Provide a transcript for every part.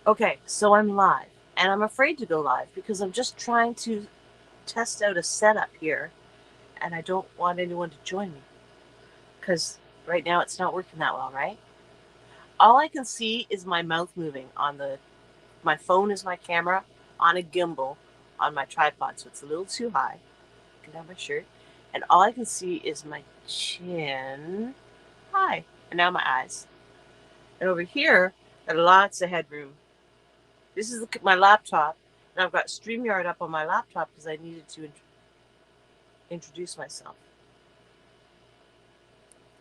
Okay, so I'm live, and I'm afraid to go live because I'm just trying to test out a setup here, and I don't want anyone to join me because right now it's not working that well, right? All I can see is my mouth moving on my phone is my camera on a gimbal on my tripod, so it's a little too high. Get down my shirt, and all I can see is my chin. Hi, and now my eyes. And over here, got lots of headroom. This is my laptop, and I've got Streamyard up on my laptop because I needed to introduce myself.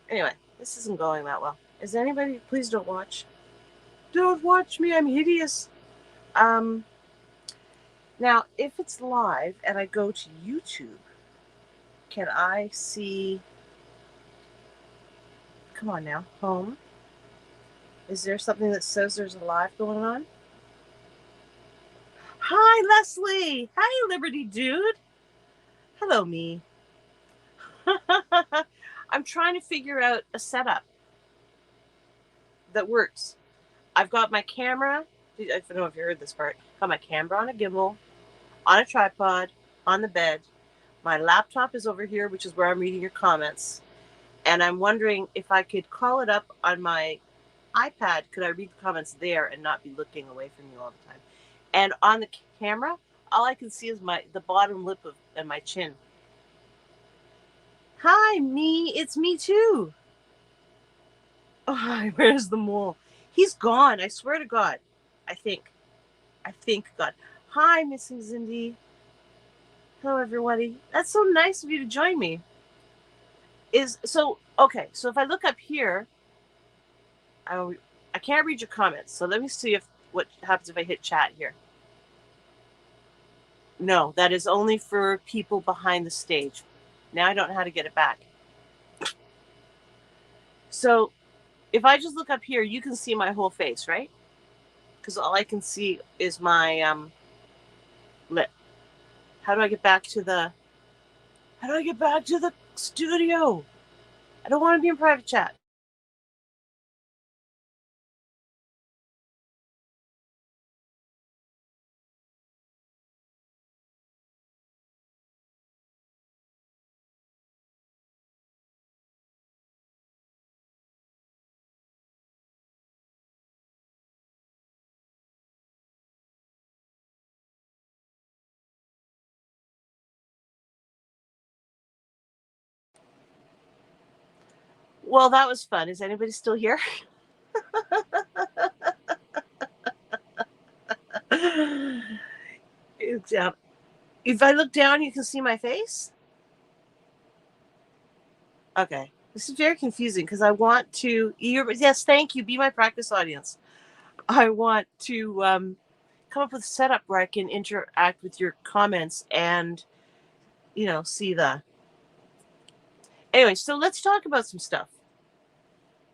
Anyway, this isn't going that well. Is anybody? Please don't watch. Don't watch me. I'm hideous. Um. Now, if it's live and I go to YouTube, can I see? Come on now, home. Is there something that says there's a live going on? Hi, Leslie. Hi, Liberty Dude. Hello, me. I'm trying to figure out a setup that works. I've got my camera. I don't know if you heard this part. Got my camera on a gimbal, on a tripod, on the bed. My laptop is over here, which is where I'm reading your comments. And I'm wondering if I could call it up on my iPad. Could I read the comments there and not be looking away from you all the time? And on the camera, all I can see is the bottom lip and my chin. Hi, me. It's me too. Oh, where's the mole? He's gone. I swear to God. I think. God. Hi, Missing Cindy. Hello, everybody. That's so nice of you to join me. Okay. So if I look up here, I can't read your comments. So let me see what happens if I hit chat here. No, that is only for people behind the stage. Now I don't know how to get it back. So if I just look up here, you can see my whole face, right? Because all I can see is my lip. How do I get back to the studio? I don't want to be in private chat. Well, that was fun. Is anybody still here? If I look down, you can see my face? Okay. This is very confusing because I want to. Yes, thank you. Be my practice audience. I want to come up with a setup where I can interact with your comments and, see the. Anyway, so let's talk about some stuff.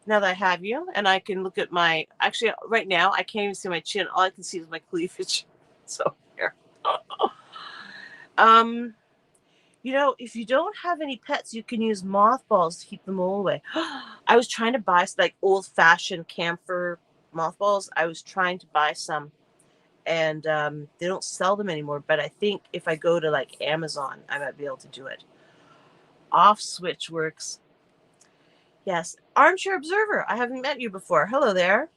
Now that I have you, and I can look at my. Actually, right now, I can't even see my chin. All I can see is my cleavage. So here. If you don't have any pets, you can use mothballs to keep them all away. I was trying to buy like old-fashioned camphor mothballs. I was trying to buy some, and they don't sell them anymore. But I think if I go to like Amazon, I might be able to do it. Off switch works. Yes, Armchair Observer. I haven't met you before. Hello there.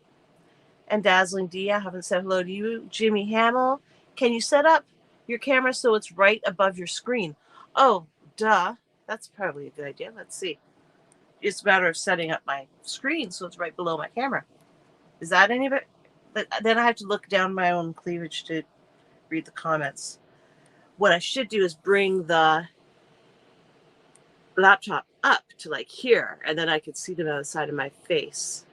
And Dazzling D. I haven't said hello to you. Jimmy Hamill. Can you set up your camera so it's right above your screen? Oh, duh. That's probably a good idea. Let's see. It's a matter of setting up my screen so it's right below my camera. Is that any bit? But then I have to look down my own cleavage to read the comments. What I should do is bring the laptop up to like here, and then I could see them on the side of my face.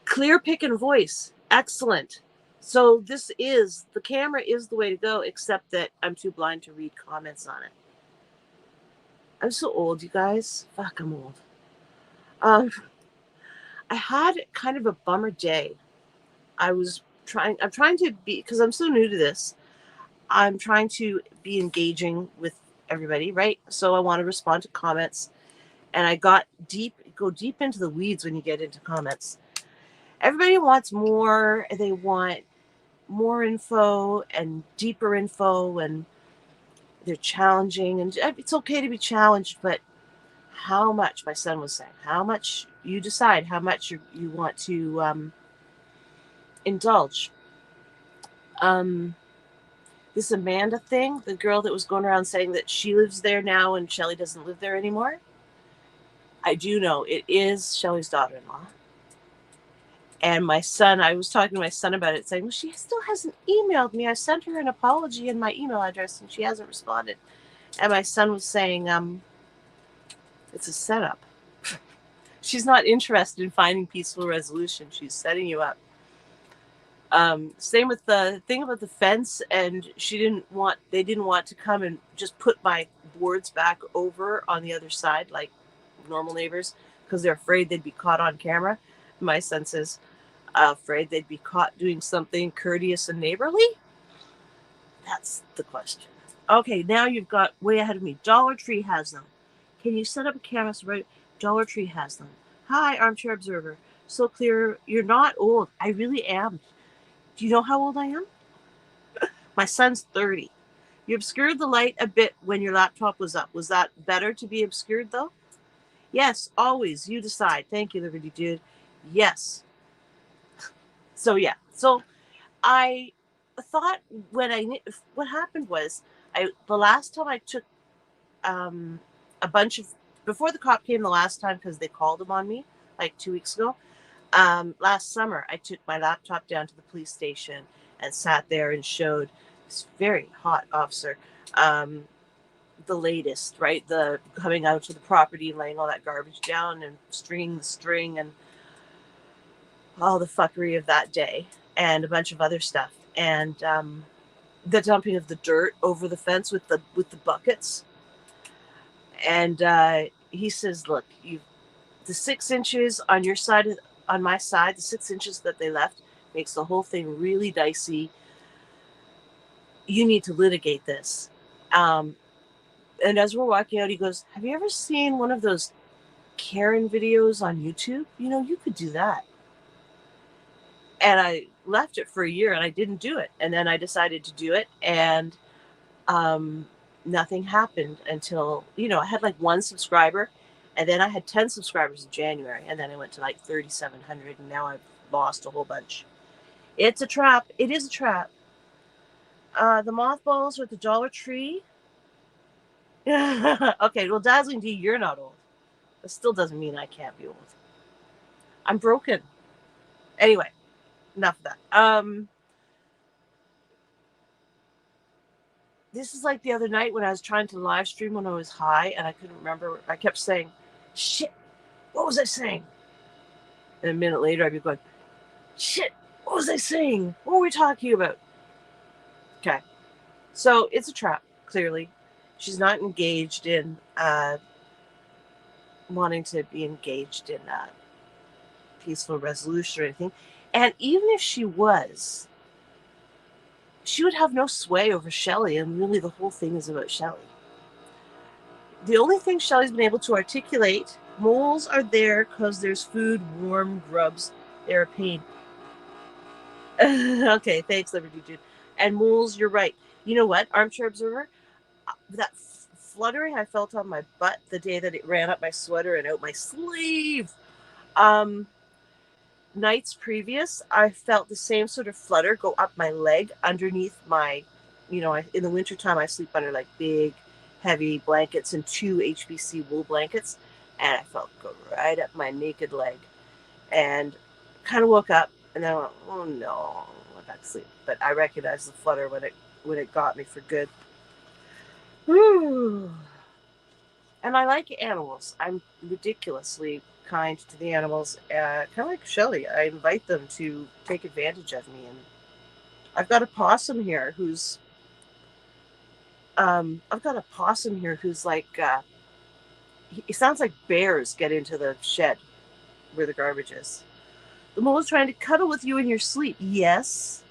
Clear pick and voice. Excellent. So the camera is the way to go, except that I'm too blind to read comments on it. I'm so old, you guys. Fuck, I'm old. I had kind of a bummer day. I'm trying to be, because I'm so new to this, I'm trying to be engaging with everybody, right? So I want to respond to comments. And I go deep into the weeds when you get into comments. Everybody wants more. They want more info and deeper info, and they're challenging. And it's okay to be challenged, but how much? My son was saying, how much you decide how much you want to indulge. This Amanda thing, the girl that was going around saying that she lives there now and Shelly doesn't live there anymore. I do know it is Shelly's daughter-in-law. And my son, I was talking to my son about it, saying, well, she still hasn't emailed me. I sent her an apology in my email address and she hasn't responded. And my son was saying, it's a setup. She's not interested in finding peaceful resolution. She's setting you up. Same with the thing about the fence, and they didn't want to come and just put my boards back over on the other side like normal neighbors because they're afraid they'd be caught on camera. My son says, afraid they'd be caught doing something courteous and neighborly? That's the question. Okay, now you've got way ahead of me. Dollar Tree has them. Can you set up a camera? Right? Dollar Tree has them. Hi, Armchair Observer. So clear. You're not old. I really am. Do you know how old I am? My son's 30. You obscured the light a bit when your laptop was up. Was that better to be obscured, though? Yes, always. You decide. Thank you, Liberty Dude. Yes. So, yeah. So, I thought what happened was, the last time I took a bunch of, before the cop came the last time, because they called him on me, like 2 weeks ago, last summer, I took my laptop down to the police station and sat there and showed this very hot officer the latest, right? The coming out to the property and laying all that garbage down and stringing the string and all the fuckery of that day and a bunch of other stuff. And the dumping of the dirt over the fence with the buckets. And he says, look, the 6 inches on your side, on my side, the 6 inches that they left makes the whole thing really dicey. You need to litigate this. And as we're walking out, he goes, have you ever seen one of those Karen videos on YouTube? You know, you could do that. And I left it for a year and I didn't do it. And then I decided to do it. And nothing happened until, I had like 1 subscriber. And then I had 10 subscribers in January. And then I went to like 3,700. And now I've lost a whole bunch. It's a trap. It is a trap. The mothballs are at the Dollar Tree. Okay, well, Dazzling D, you're not old. That still doesn't mean I can't be old. I'm broken. Anyway, enough of that. This is like the other night when I was trying to live stream when I was high and I couldn't remember. I kept saying, shit, what was I saying? And a minute later, I'd be going, shit, what was I saying? What were we talking about? Okay. So it's a trap, clearly. She's not engaged in wanting to be engaged in peaceful resolution or anything. And even if she was, she would have no sway over Shelly, and really the whole thing is about Shelly. The only thing Shelly's been able to articulate, moles are there because there's food, warm grubs. They're a pain. Okay, thanks, Liberty Dude. And moles, you're right. You know what, Armchair Observer? That fluttering I felt on my butt the day that it ran up my sweater and out my sleeve. Nights previous, I felt the same sort of flutter go up my leg underneath my, in the wintertime, I sleep under like big, heavy blankets and 2 HBC wool blankets. And I felt go right up my naked leg. And kind of woke up and then I went, oh no, I went back to sleep. But I recognized the flutter when it got me for good. Whew. And I like animals. I'm ridiculously kind to the animals. Kind of like Shelly. I invite them to take advantage of me. And I've got a possum here who's like, it sounds like bears get into the shed where the garbage is. The mole is trying to cuddle with you in your sleep. Yes.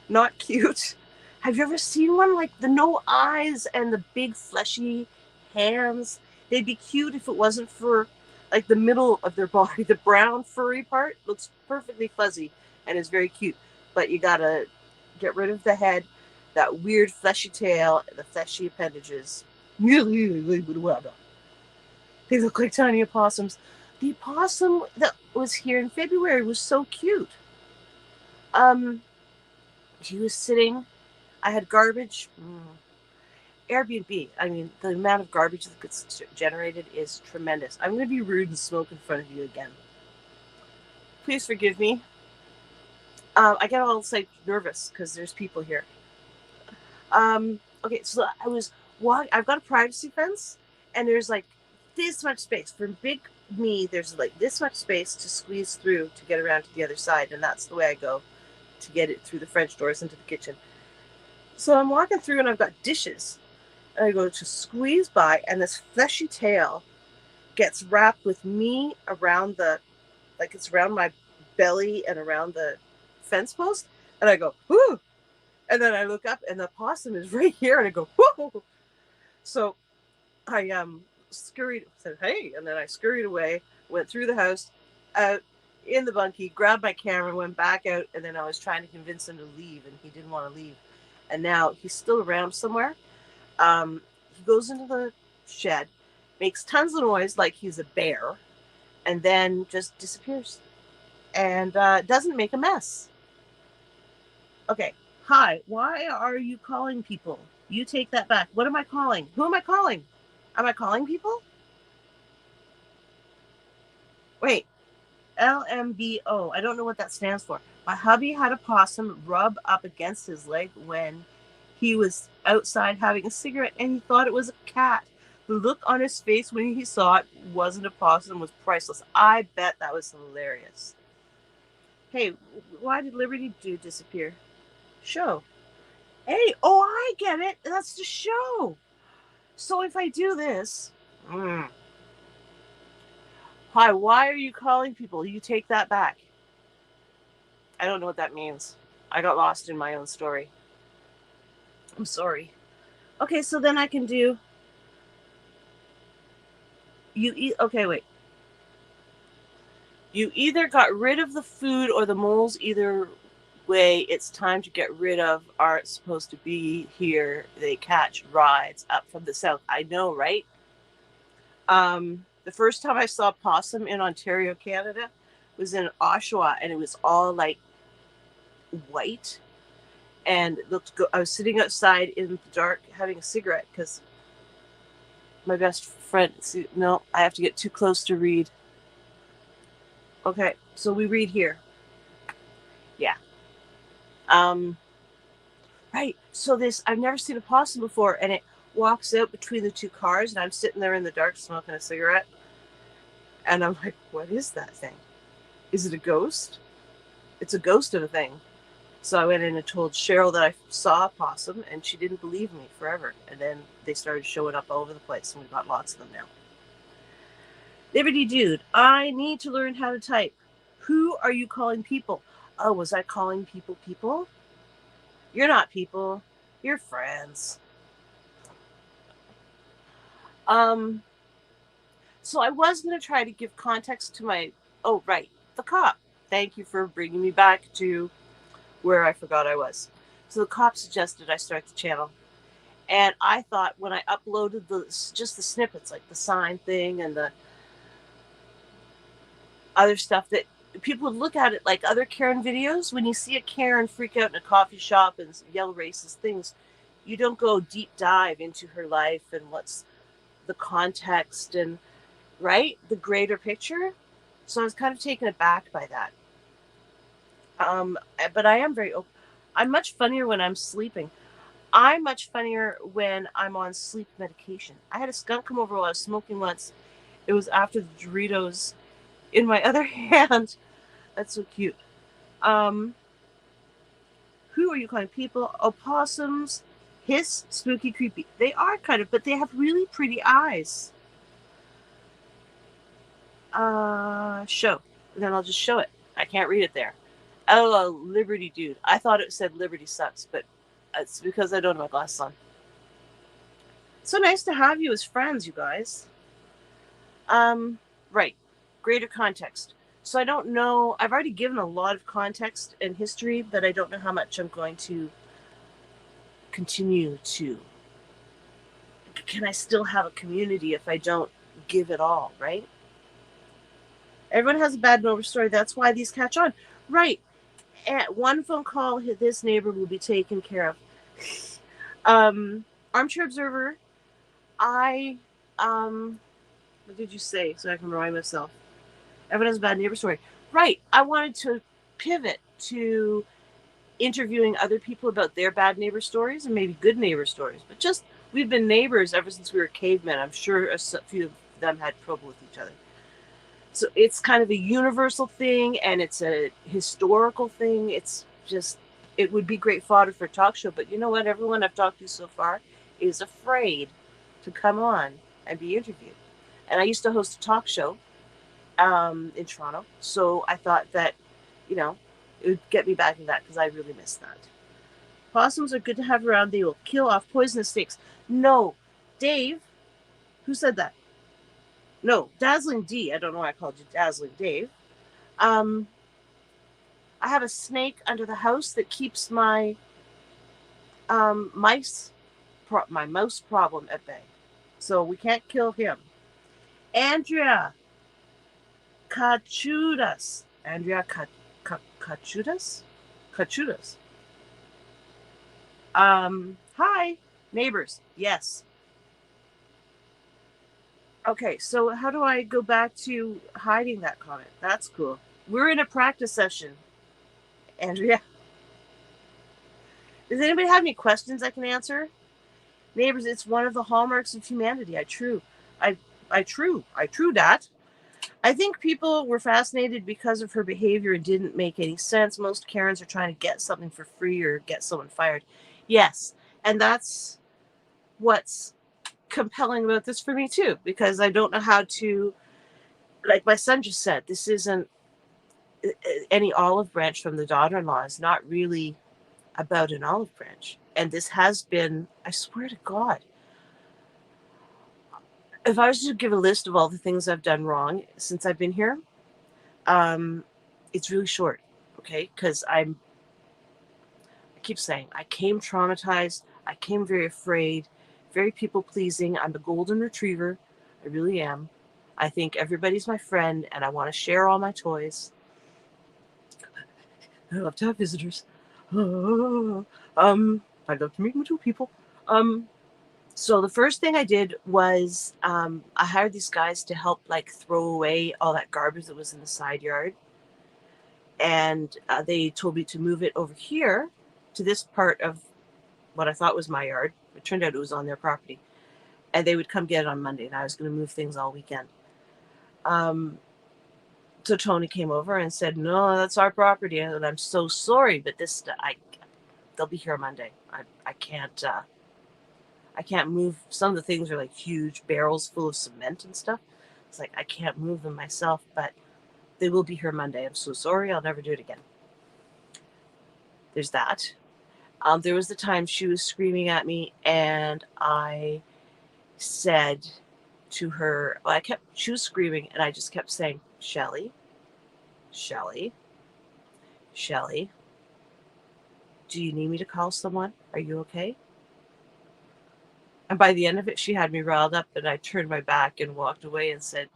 Not cute. Have you ever seen one like the no eyes and the big fleshy hands? They'd be cute if it wasn't for like the middle of their body, the brown furry part looks perfectly fuzzy and is very cute. But you gotta get rid of the head, that weird fleshy tail, the fleshy appendages. They look like tiny opossums. The opossum that was here in February was so cute. He was sitting. I had garbage. Airbnb. I mean, the amount of garbage that gets generated is tremendous. I'm going to be rude and smoke in front of you again. Please forgive me. I get all like nervous because there's people here. Okay, so I was walking. I've got a privacy fence, and there's like this much space for big me. There's like this much space to squeeze through to get around to the other side, and that's the way I go to get it through the French doors into the kitchen. So I'm walking through, and I've got dishes. And I go to squeeze by, and this fleshy tail gets wrapped with me around like it's around my belly and around the fence post. And I go, whoo! And then I look up, and the possum is right here, and I go, whoo! So I scurried, said, hey, and then I scurried away, went through the house, out in the bunkie, grabbed my camera, went back out, and then I was trying to convince him to leave, and he didn't want to leave. And now he's still around somewhere. He goes into the shed, makes tons of noise like he's a bear, and then just disappears. And doesn't make a mess. Okay. Hi, why are you calling people? You take that back. What am I calling? Who am I calling? Am I calling people? Wait. LMBO. I don't know what that stands for. My hubby had a possum rub up against his leg when he was outside having a cigarette, and he thought it was a cat. The look on his face when he saw it wasn't a possum, was priceless. I bet that was hilarious. Hey, why did Liberty Dude disappear? Show. Hey, oh, I get it. That's the show. So if I do this... Hi, why are you calling people? You take that back. I don't know what that means. I got lost in my own story. I'm sorry. Okay, so then I can do... Okay, wait. You either got rid of the food or the moles. Either way, it's time to get rid of. Aren't supposed to be here. They catch rides up from the south. I know, right? The first time I saw possum in Ontario, Canada, was in Oshawa, and it was all like white. And it looked good. I was sitting outside in the dark having a cigarette because my best friend... No, I have to get too close to read. Okay, so we read here. Yeah. Right. So I've never seen a possum before, and it walks out between the two cars, and I'm sitting there in the dark smoking a cigarette. And I'm like, what is that thing? Is it a ghost? It's a ghost of a thing. So I went in and told Cheryl that I saw a possum, and she didn't believe me forever. And then they started showing up all over the place, and we've got lots of them now. Liberty Dude, I need to learn how to type. Who are you calling people? Oh, was I calling people? You're not people. You're friends. So I was going to try to give context to my... Oh, right. The cop. Thank you for bringing me back to where I forgot I was. So the cop suggested I start the channel. And I thought when I uploaded just the snippets, like the sign thing and the other stuff, that people would look at it like other Karen videos. When you see a Karen freak out in a coffee shop and yell racist things, you don't go deep dive into her life and what's the context and, right, the greater picture. So I was kind of taken aback by that. But I am very open. I'm much funnier when I'm sleeping. I'm much funnier when I'm on sleep medication. I had a skunk come over while I was smoking once. It was after the Doritos in my other hand. That's so cute. Who are you calling people? Opossums. Hiss, spooky, creepy. They are kind of, but they have really pretty eyes. Show. And then I'll just show it. I can't read it there. Oh, Liberty Dude. I thought it said Liberty sucks, but it's because I don't have my glasses on. So nice to have you as friends, you guys. Right. greater context. So I don't know. I've already given a lot of context and history, but I don't know how much I'm going to continue to. Can I still have a community if I don't give it all, right? Everyone has a bad neighbor story. That's why these catch on. Right. At one phone call, this neighbor will be taken care of. Armchair Observer, I, what did you say? So I can remind myself. Everyone has a bad neighbor story. Right. I wanted to pivot to interviewing other people about their bad neighbor stories and maybe good neighbor stories. But just, we've been neighbors ever since we were cavemen. I'm sure a few of them had trouble with each other. So it's kind of a universal thing, and it's a historical thing. It's just, it would be great fodder for a talk show. But you know what? Everyone I've talked to so far is afraid to come on and be interviewed. And I used to host a talk show in Toronto. So I thought that, you know, it would get me back in that because I really miss that. Possums are good to have around. They will kill off poisonous snakes. No. Dave, who said that? No, Dazzling D. I don't know why I called you Dazzling Dave. I have a snake under the house that keeps my mouse problem at bay. So we can't kill him. Andrea Kachudas. Andrea Kachudas? Kachudas. Hi, neighbors. Yes. Okay, so how do I go back to hiding that comment? That's cool. We're in a practice session, Andrea. Does anybody have any questions I can answer? Neighbors, it's one of the hallmarks of humanity. I true that. I think people were fascinated because of her behavior. It didn't make any sense. Most Karens are trying to get something for free or get someone fired. Yes, and that's what's compelling about this for me too, because I don't know how to, like my son just said, this isn't any olive branch from the daughter-in-law. Is not really about an olive branch. And this has been, I swear to God, if I was to give a list of all the things I've done wrong since I've been here, it's really short, okay? Because I keep saying, I came traumatized, I came very afraid, very people-pleasing. I'm the golden retriever. I really am. I think everybody's my friend, and I want to share all my toys. I love to have visitors. I love to meet new people. So the first thing I did was I hired these guys to help like throw away all that garbage that was in the side yard. And they told me to move it over here to this part of what I thought was my yard. It turned out it was on their property. And they would come get it on Monday, and I was going to move things all weekend. So Tony came over and said, no, that's our property. And I'm so sorry, but they'll be here Monday. I can't move. Some of the things are like huge barrels full of cement and stuff. It's like, I can't move them myself, but they will be here Monday. I'm so sorry. I'll never do it again. There's that. There was the time she was screaming at me, and I said to her, she was screaming, and I just kept saying, Shelly, do you need me to call someone? Are you okay? And by the end of it, she had me riled up, and I turned my back and walked away and said,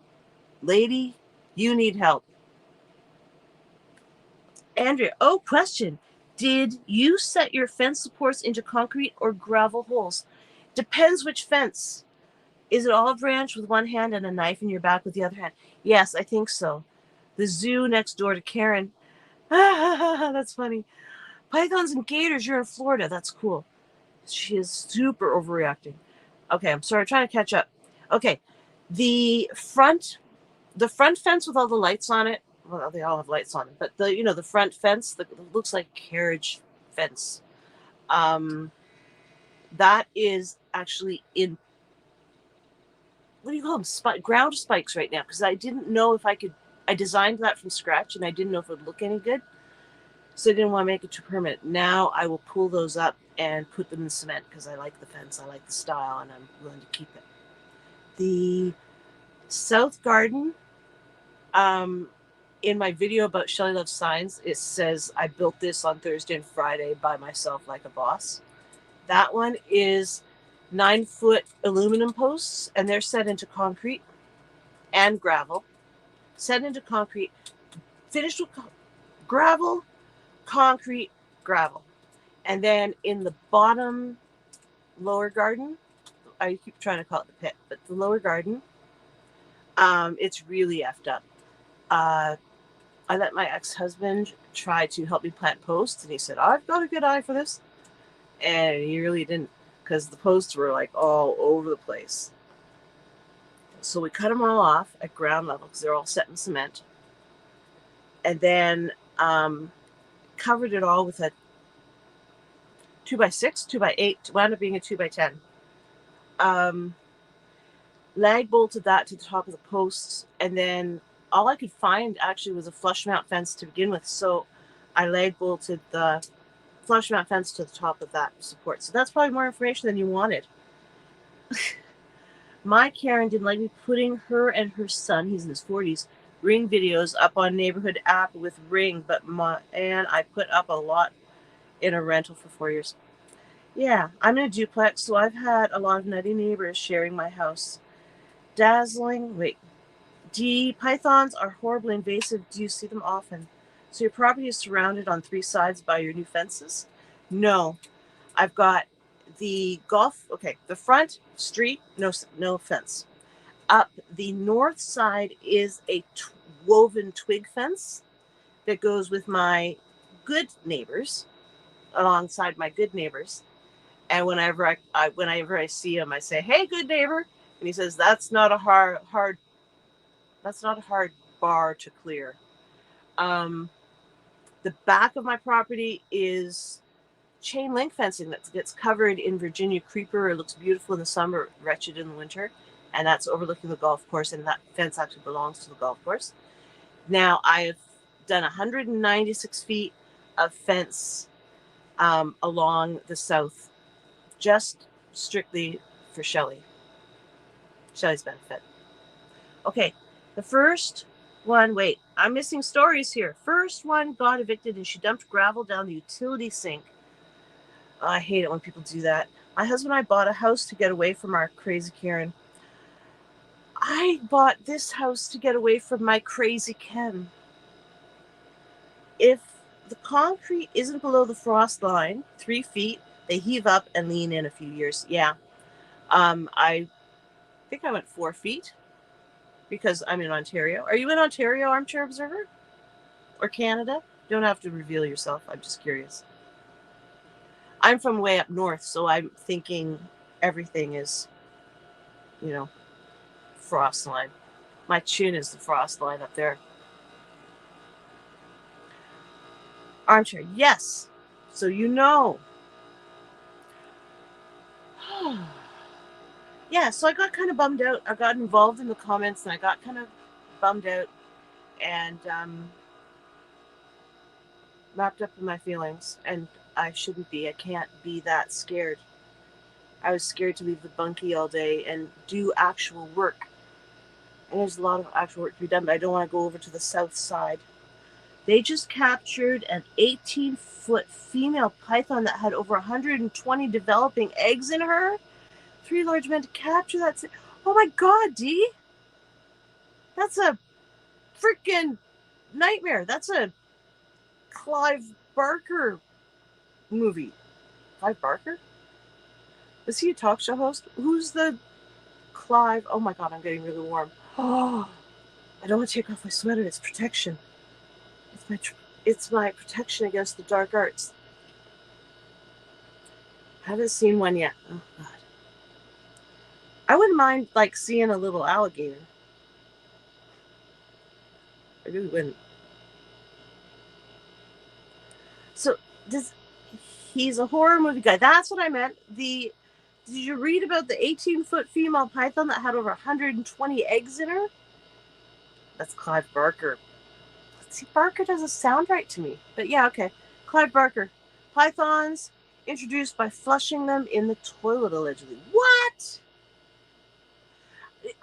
lady, you need help. Andrea, question. Did you set your fence supports into concrete or gravel holes? Depends which fence. Is it olive branch with one hand and a knife in your back with the other hand? Yes, I think so. The zoo next door to Karen. That's funny. Pythons and gators, you're in Florida. That's cool. She is super overreacting. Okay, I'm sorry, I'm trying to catch up. Okay, the front fence with all the lights on it, well, they all have lights on it, but the front fence that looks like carriage fence, that is actually in, what do you call them, ground spikes right now, because I didn't know if I designed that from scratch, and I didn't know if it would look any good, so I didn't want to make it too permanent. Now I will pull those up and put them in cement, because I like the fence, I like the style, and I'm willing to keep it. The south garden, In my video about Shelley Loves Signs, it says I built this on Thursday and Friday by myself like a boss. That one is 9-foot aluminum posts, and they're set into concrete and gravel. Set into concrete, finished with gravel, concrete, gravel. And then in the bottom lower garden, I keep trying to call it the pit, but the lower garden, it's really effed up. I let my ex-husband try to help me plant posts, and he said, I've got a good eye for this. And he really didn't, because the posts were like all over the place. So we cut them all off at ground level because they're all set in cement. And then covered it all with a 2x6, 2x8, wound up being a 2x10. Lag bolted that to the top of the posts, and then all I could find actually was a flush mount fence to begin with. So I lag bolted the flush mount fence to the top of that support. So that's probably more information than you wanted. My Karen didn't like me putting her and her son, he's in his 40s, Ring videos up on neighborhood app with Ring, and I put up a lot in a rental for 4 years. Yeah, I'm in a duplex, so I've had a lot of nutty neighbors sharing my house. Dazzling. Wait. D. Pythons are horribly invasive. Do you see them often? So your property is surrounded on 3 sides by your new fences? No. I've got the the front street, no fence. Up the north side is a woven twig fence that goes with my good neighbors, alongside my good neighbors. And whenever I see him, I say, "Hey, good neighbor," and he says, "That's not a hard bar to clear." The back of my property is chain link fencing that gets covered in Virginia creeper. It looks beautiful in the summer, wretched in the winter, and that's overlooking the golf course. And that fence actually belongs to the golf course. Now I've done 196 feet of fence along the south, just strictly for Shelley's benefit. Okay, the first one, wait, I'm missing stories here. First one got evicted and she dumped gravel down the utility sink. Oh, I hate it when people do that. My husband and I bought a house to get away from our crazy Karen. I bought this house to get away from my crazy Ken. If the concrete isn't below the frost line, 3 feet, they heave up and lean in a few years. Yeah. I think I went 4 feet because I'm in Ontario. Are you in Ontario, Armchair Observer? Or Canada? You don't have to reveal yourself. I'm just curious. I'm from way up north, so I'm thinking everything is, frost line. My chin is the frost line up there. Armchair, yes. So you know. Yeah, so I got kind of bummed out. I got involved in the comments and I got kind of bummed out and wrapped up in my feelings. And I shouldn't be. I can't be that scared. I was scared to leave the bunkie all day and do actual work. And there's a lot of actual work to be done, but I don't want to go over to the south side. They just captured an 18-foot female python that had over 120 developing eggs in her. 3 large men to capture that. Oh my God, Dee. That's a freaking nightmare. That's a Clive Barker movie. Clive Barker? Is he a talk show host? Who's the Clive? Oh my God, I'm getting really warm. Oh, I don't want to take off my sweater. It's protection. It's my protection against the dark arts. Haven't seen one yet. Oh God. I wouldn't mind seeing a little alligator. I really wouldn't. So he's a horror movie guy. That's what I meant. Did you read about the 18-foot female python that had over 120 eggs in her? That's Clive Barker. See, Barker doesn't sound right to me. But yeah, okay. Clive Barker. Pythons introduced by flushing them in the toilet, allegedly. What?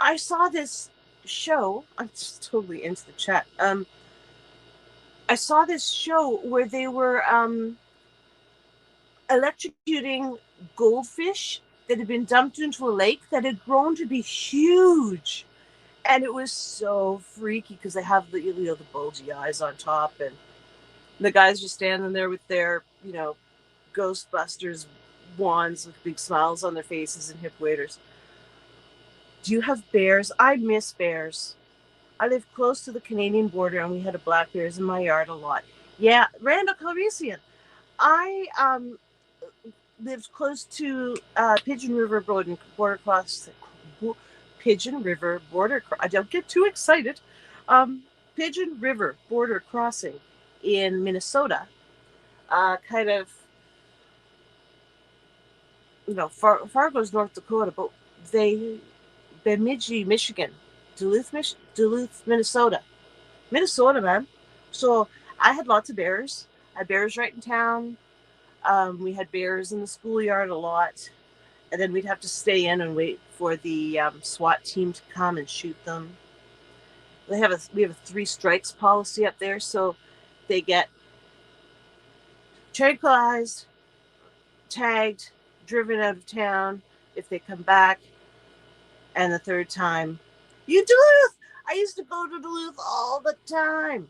I saw this show. I'm just totally into the chat. I saw this show where they were electrocuting goldfish that had been dumped into a lake that had grown to be huge. And it was so freaky because they have the, the bulgy eyes on top, and the guys just standing there with their, Ghostbusters wands with big smiles on their faces and hip waders. Do you have bears? I miss bears. I live close to the Canadian border, and we had a black bears in my yard a lot. Yeah, Randall Calrissian. I lived close to Pigeon River border cross. Pigeon River border. I don't get too excited. Pigeon River border crossing in Minnesota. Kind of, Fargo's North Dakota, but Bemidji, Michigan, Duluth, Minnesota. Minnesota, man. So I had lots of bears. I had bears right in town. We had bears in the schoolyard a lot, and then we'd have to stay in and wait for the SWAT team to come and shoot them. We have a 3 strikes policy up there, so they get tranquilized, tagged, driven out of town if they come back, and the third time, you Duluth! I used to go to Duluth all the time.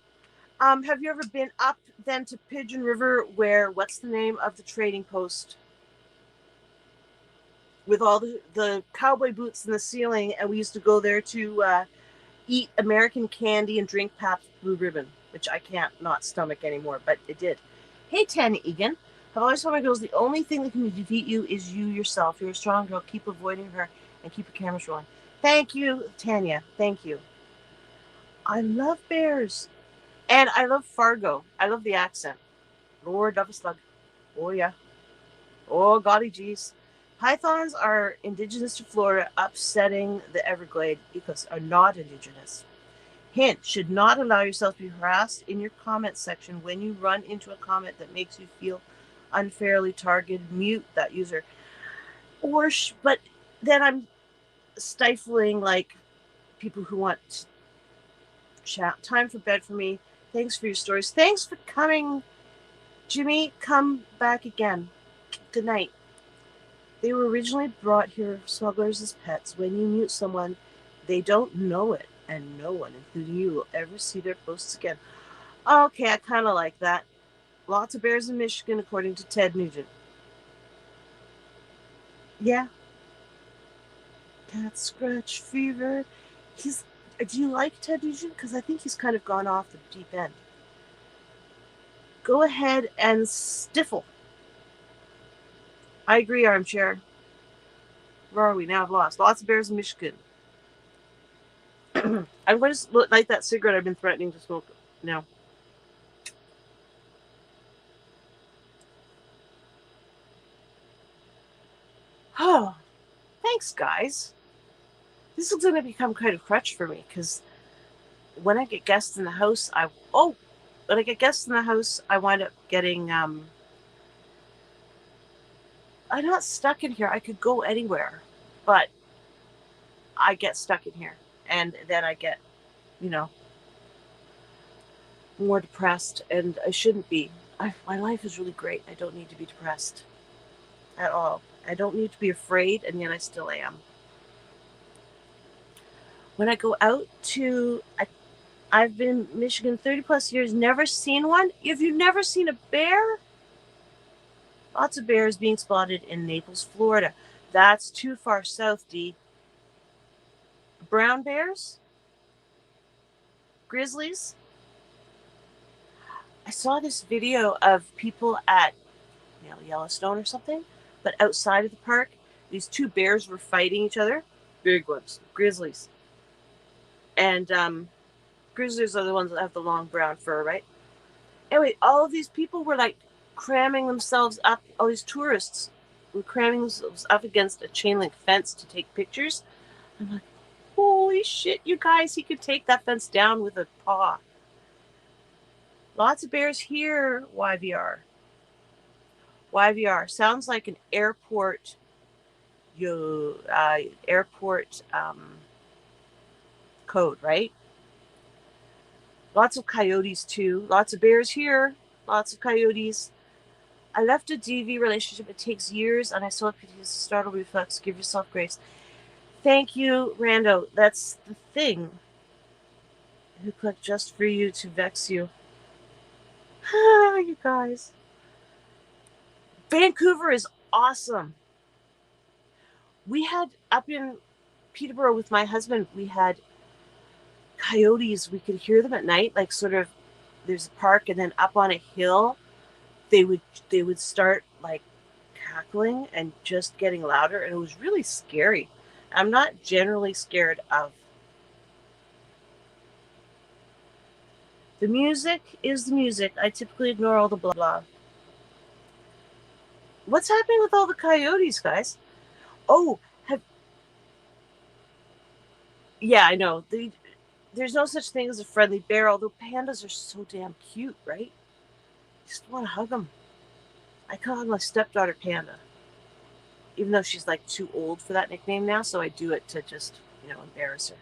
Have you ever been up then to Pigeon River where, what's the name of the trading post? With all the cowboy boots in the ceiling, and we used to go there to eat American candy and drink Pabst Blue Ribbon, which I can't not stomach anymore, but it did. Hey, Tanya Egan. I've always told my girls the only thing that can defeat you is you yourself. You're a strong girl. Keep avoiding her and keep your cameras rolling. Thank you, Tanya. Thank you. I love bears. And I love Fargo. I love the accent. Lord of a slug. Oh, yeah. Oh, golly geez. Pythons are indigenous to Florida, upsetting the Everglade because are not indigenous. Hint, should not allow yourself to be harassed in your comment section when you run into a comment that makes you feel unfairly targeted. Mute that user. But then I'm stifling like people who want chat. Time for bed for me. Thanks for your stories. Thanks for coming, Jimmy. Come back again. Good night. They were originally brought here smugglers as pets. When you mute someone, they don't know it, and no one, including you, will ever see their posts again. Okay, I kind of like that. Lots of bears in Michigan, according to Ted Nugent. Yeah. Cat scratch fever. Do you like Ted Nugent? Because I think he's kind of gone off the deep end. Go ahead and stiffle. I agree, Armchair. Where are we? Now I've lost. Lots of bears in Michigan. I'm going to light that cigarette I've been threatening to smoke now. Oh, thanks, guys. This is going to become kind of crutch for me because when I get guests in the house, I wind up getting I'm not stuck in here. I could go anywhere, but I get stuck in here, and then I get, more depressed, and I shouldn't be. My life is really great. I don't need to be depressed at all. I don't need to be afraid, and yet I still am. When I go out I've been in Michigan 30 plus years, never seen one. Have you never seen a bear? Lots of bears being spotted in Naples, Florida. That's too far south, D. Brown bears? Grizzlies? I saw this video of people at Yellowstone or something, but outside of the park, these 2 bears were fighting each other. Big ones. Grizzlies. And grizzlies are the ones that have the long brown fur, right? Anyway, all of these people were like cramming themselves up. All these tourists were cramming themselves up against a chain link fence to take pictures. I'm like, holy shit, you guys, he could take that fence down with a paw. Lots of bears here, YVR. YVR sounds like an airport. code, right? Lots of coyotes too. Lots of bears here. Lots of coyotes. I left a DV relationship. It takes years, and I still have PTSD. Startle reflex. Give yourself grace. Thank you, Rando. That's the thing. Who clicked just for you to vex you? You guys. Vancouver is awesome. We had up in Peterborough with my husband, we had coyotes. We could hear them at night, like sort of there's a park, and then up on a hill they would start like cackling and just getting louder, and it was really scary. I'm not generally scared of the music. Is the music. I typically ignore all the blah blah. What's happening with all the coyotes, guys? Oh, yeah, I know. There's no such thing as a friendly bear, although pandas are so damn cute, right? I just want to hug them. I call my stepdaughter Panda, even though she's like too old for that nickname now, so I do it to just, embarrass her.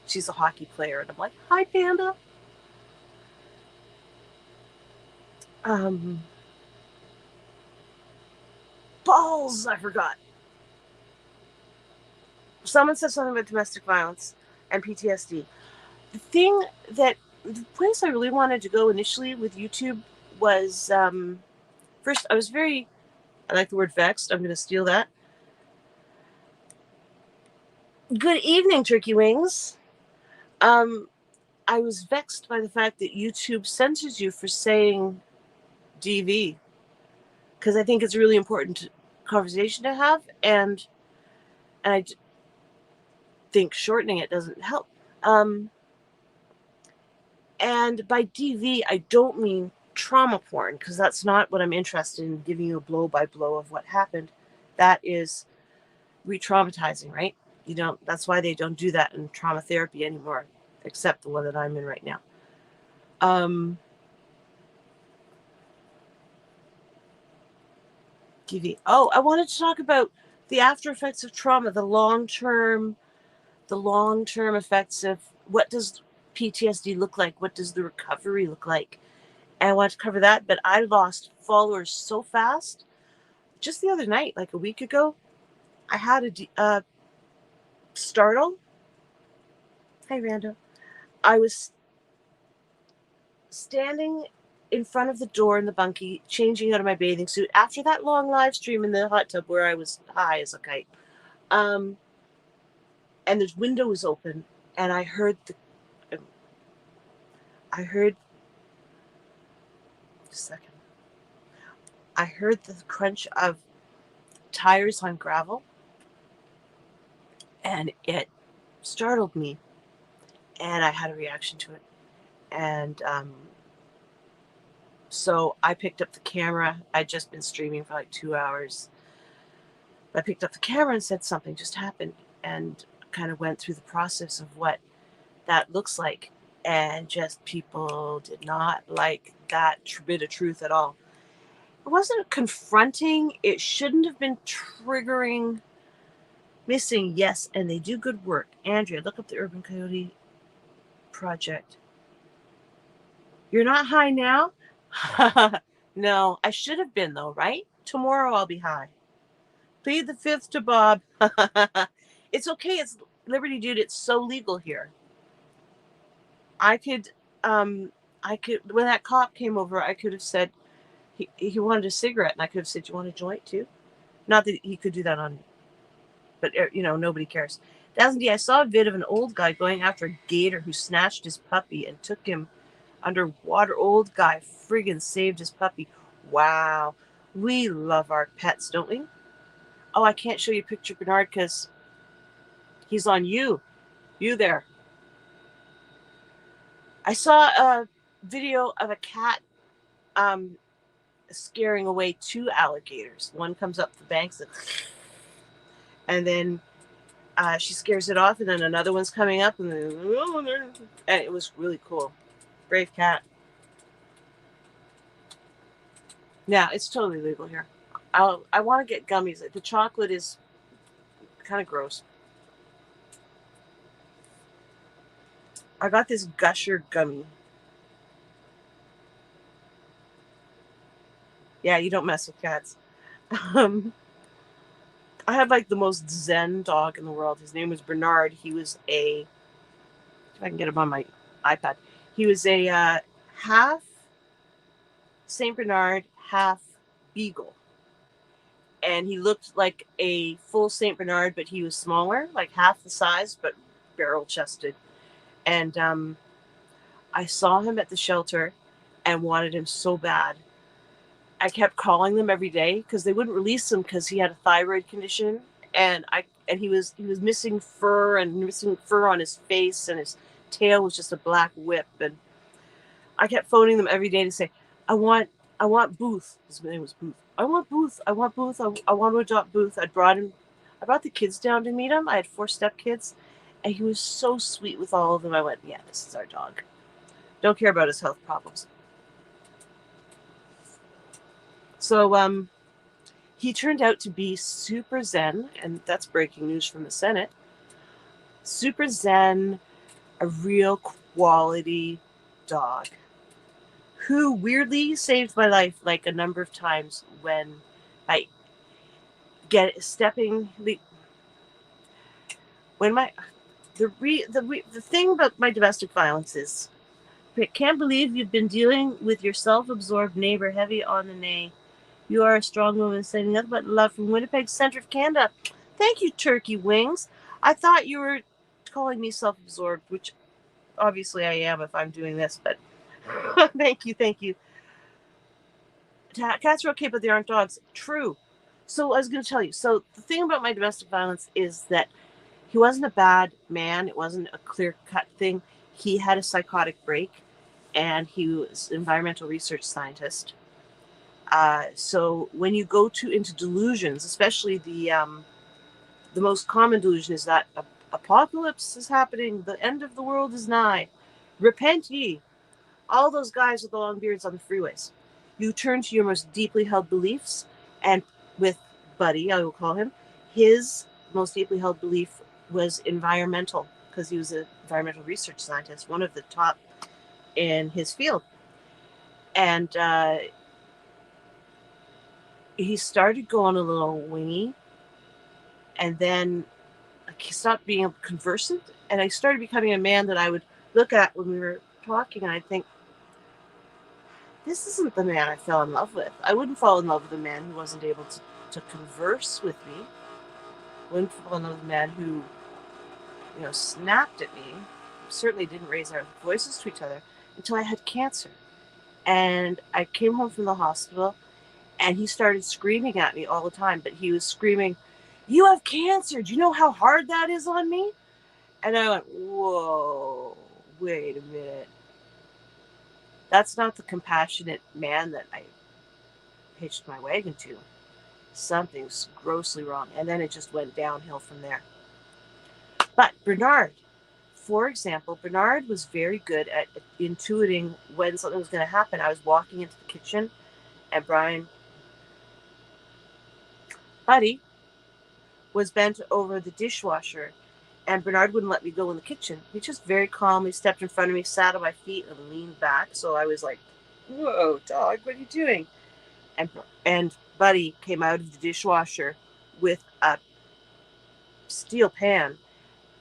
She's a hockey player, and I'm like, hi, Panda. Balls, I forgot. Someone said something about domestic violence and PTSD. The place I really wanted to go initially with YouTube was, first, I like the word vexed. I'm going to steal that. Good evening, Turkey Wings. I was vexed by the fact that YouTube censors you for saying DV, because I think it's a really important conversation to have, and I think shortening it doesn't help. And by DV, I don't mean trauma porn, because that's not what I'm interested in, giving you a blow by blow of what happened. That is re-traumatizing, right? That's why they don't do that in trauma therapy anymore, except the one that I'm in right now. DV. Oh, I wanted to talk about the after effects of trauma, the long-term effects of what does PTSD look like? What does the recovery look like? And I want to cover that, but I lost followers so fast. Just the other night, like a week ago, I had a startle. Hi, Rando. I was standing in front of the door in the bunkie, changing out of my bathing suit after that long live stream in the hot tub where I was high as a kite. And the window was open, and I heard just a second. I heard the crunch of tires on gravel, and it startled me, and I had a reaction to it. And so I picked up the camera. I'd just been streaming for like 2 hours. I picked up the camera and said something just happened, and kind of went through the process of what that looks like. And just people did not like that bit of truth at all. It wasn't confronting. It shouldn't have been triggering. Missing, yes, and they do good work. Andrea, look up the Urban Coyote Project. You're not high now? No, I should have been, though, right? Tomorrow I'll be high. Plead the fifth to Bob. It's okay. It's Liberty, dude. It's so legal here. I could, when that cop came over, I could have said he wanted a cigarette, and I could have said, "You want a joint too?" Not that he could do that on, but nobody cares. I saw a vid of an old guy going after a gator who snatched his puppy and took him underwater. Old guy friggin' saved his puppy. Wow. We love our pets, don't we? Oh, I can't show you a picture, Bernard, because he's on you. You there. I saw a video of a cat scaring away 2 alligators. One comes up the banks and then she scares it off, and then another one's coming up, and it was really cool. Brave cat. Yeah, it's totally legal here. I want to get gummies. The chocolate is kind of gross. I got this Gusher gummy. Yeah, you don't mess with cats. Um, I had like the most zen dog in the world. His name was Bernard. He was a, if I can get him on my iPad, he was a half Saint Bernard, half Beagle. And he looked like a full Saint Bernard, but he was smaller, like half the size, but barrel chested. And I saw him at the shelter and wanted him so bad. I kept calling them every day because they wouldn't release him because he had a thyroid condition, and he was missing fur and missing fur on his face, and his tail was just a black whip. And I kept phoning them every day to say, I want Booth. His name was Booth. I want Booth. I want Booth. I want to adopt Booth. I brought the kids down to meet him. I had 4 stepkids, and he was so sweet with all of them. I went, yeah, this is our dog. Don't care about his health problems. So he turned out to be super zen, and that's breaking news from the Senate. Super zen, a real quality dog who weirdly saved my life like a number of times when I when my the thing about my domestic violence is I can't believe you've been dealing with your self-absorbed neighbor heavy on the nay. You are a strong woman, saying nothing but love from Winnipeg, centre of Canada. Thank you, Turkey Wings. I thought you were calling me self-absorbed, which obviously I am if I'm doing this, but thank you. Cats are okay, but they aren't dogs. True. So I was going to tell you. So the thing about my domestic violence is that he wasn't a bad man. It wasn't a clear-cut thing. He had a psychotic break, and he was an environmental research scientist. So when you go into delusions, especially the most common delusion is that apocalypse is happening, the end of the world is nigh, repent ye. All those guys with the long beards on the freeways. You turn to your most deeply held beliefs, and with Buddy, I will call him, his most deeply held belief was environmental, because he was an environmental research scientist, one of the top in his field. And he started going a little wingy, and then he stopped being conversant, and I started becoming a man that I would look at when we were talking, and I'd think, this isn't the man I fell in love with. I wouldn't fall in love with a man who wasn't able to converse with me. I wouldn't fall in love with a man who, snapped at me. Certainly didn't raise our voices to each other until I had cancer. And I came home from the hospital, and he started screaming at me all the time. But he was screaming, "You have cancer. Do you know how hard that is on me?" And I went, whoa, wait a minute. That's not the compassionate man that I hitched my wagon to. Something's grossly wrong. And then it just went downhill from there. But Bernard, for example, Bernard was very good at intuiting when something was going to happen. I was walking into the kitchen, and Buddy, was bent over the dishwasher, and Bernard wouldn't let me go in the kitchen. He just very calmly stepped in front of me, sat on my feet, and leaned back. So I was like, "Whoa, dog, what are you doing?" And Buddy came out of the dishwasher with a steel pan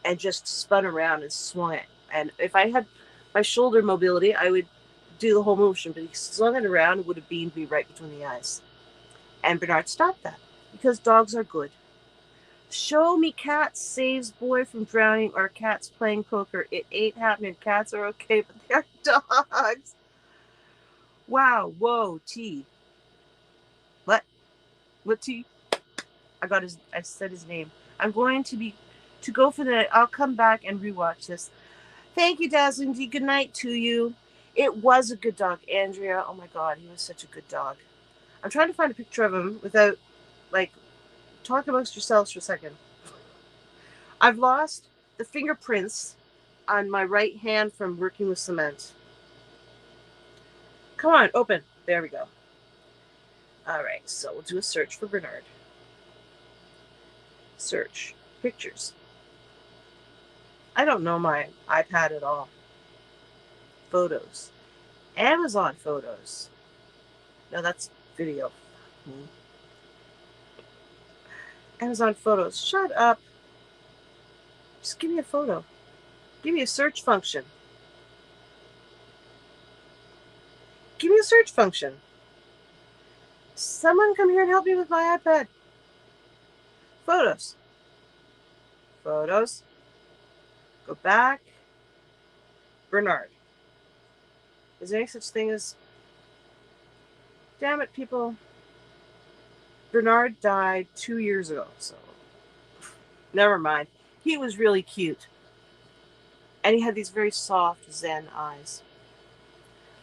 and just spun around and swung it. And if I had my shoulder mobility, I would do the whole motion, but he swung it around and would have beamed me right between the eyes. And Bernard stopped that, because dogs are good. Show me cat saves boy from drowning or cats playing poker. It ain't happening. Cats are okay, but they're dogs. Wow, whoa, T. What? What T? I said his name. I'm going to go for the, I'll come back and rewatch this. Thank you, Dazzling D. Good night to you. It was a good dog. Andrea, oh my God, he was such a good dog. I'm trying to find a picture of him without, talk amongst yourselves for a second. I've lost the fingerprints on my right hand from working with cement. Come on, open. There we go. All right, so we'll do a search for Bernard. Search. Pictures. I don't know my iPad at all. photos. Amazon photos. No, that's video. Amazon photos. Shut up. Just give me a photo. Give me a search function. Give me a search function. Someone come here and help me with my iPad. Photos. Photos. Go back. Bernard. Is there any such thing as... Damn it, people. Bernard died 2 years ago, so... Never mind. He was really cute. And he had these very soft Zen eyes.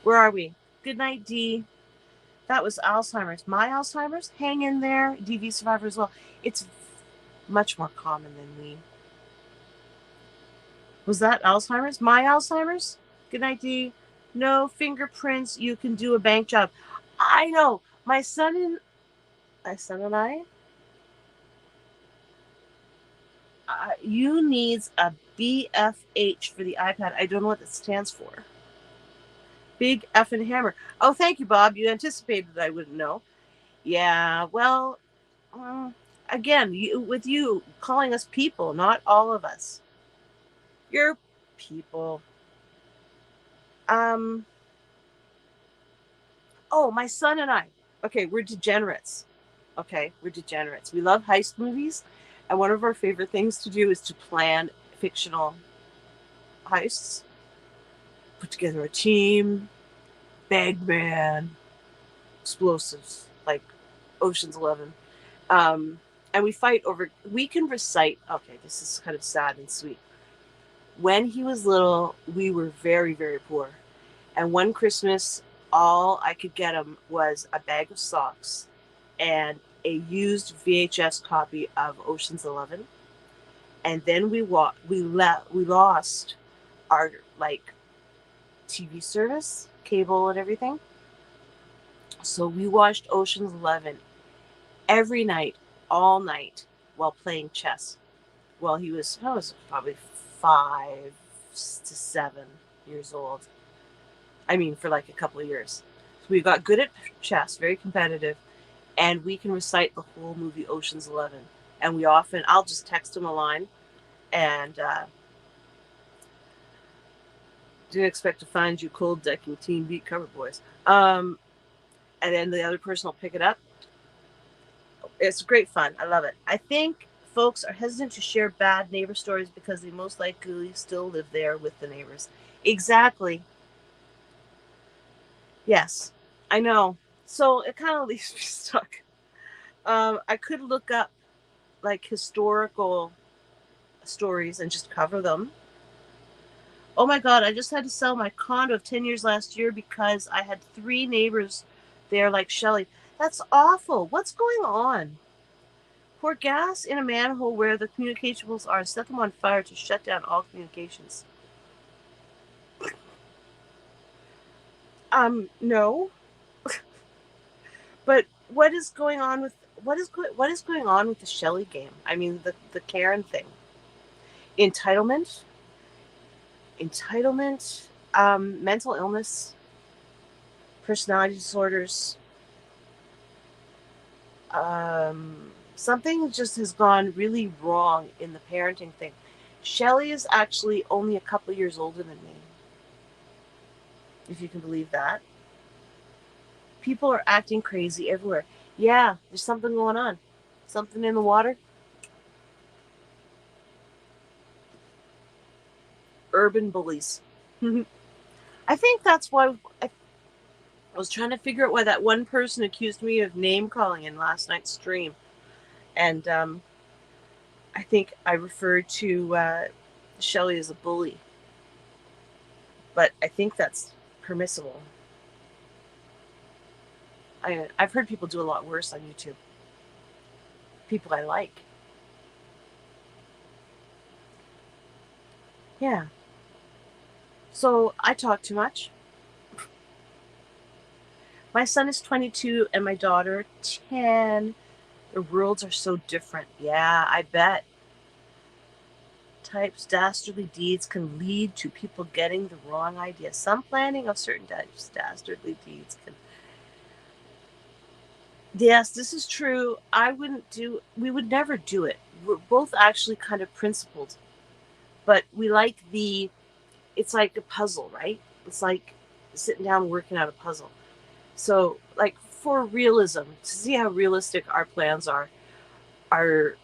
Where are we? Good night, Dee. That was Alzheimer's. My Alzheimer's? Hang in there. DV survivor as well. It's much more common than me. Was that Alzheimer's? My Alzheimer's? Good night, Dee. No fingerprints. You can do a bank job. I know. My son and I. You needs a BFH for the iPad. I don't know what that stands for. Big effing hammer. Oh, thank you, Bob. You anticipated that I wouldn't know. Yeah, well, again, with you calling us people, not all of us. You're people. Oh, my son and I. Okay, we're degenerates. Okay, we're degenerates. We love heist movies, and one of our favorite things to do is to plan fictional heists. Put together a team, Bagman, explosives, like Ocean's 11. And we fight over... We can recite... Okay, this is kind of sad and sweet. When he was little, we were very, very poor. And one Christmas, all I could get him was a bag of socks and a used VHS copy of Ocean's 11. And then we lost our, like, TV service, cable and everything. So we watched Ocean's 11 every night, all night, while playing chess. Well, he was probably 5 to 7 years old. I mean, for like a couple of years. So we got good at chess, very competitive, and we can recite the whole movie Ocean's 11. And I'll just text him a line, and didn't expect to find you cold decking Team Beat cover boys. And then the other person will pick it up. It's great fun. I love it. I think folks are hesitant to share bad neighbor stories because they most likely still live there with the neighbors. Exactly. Yes, I know. So it kind of leaves me stuck. I could look up like historical stories and just cover them. Oh my God, I just had to sell my condo of 10 years last year because I had 3 neighbors there like Shelley. That's awful. What's going on? Pour gas in a manhole where the communications are and set them on fire to shut down all communications. No. But what is going on with the Shelley game? I mean, the Karen thing. Entitlement, mental illness, personality disorders. Something just has gone really wrong in the parenting thing. Shelley is actually only a couple years older than me, if you can believe that. People are acting crazy everywhere. Yeah, there's something going on. Something in the water. Urban bullies. I think that's why I was trying to figure out why that one person accused me of name calling in last night's stream. And I think I referred to Shelley as a bully. But I think that's permissible. I've heard people do a lot worse on YouTube. People I like. Yeah. So I talk too much. My son is 22 and my daughter 10. Their worlds are so different. Yeah, I bet. types dastardly deeds can lead to people getting the wrong idea. Some planning of certain types dastardly deeds can. Yes, this is true. We would never do it. We're both actually kind of principled, but we like it's like a puzzle, right? It's like sitting down and working out a puzzle. So, like, for realism, to see how realistic our plans are, our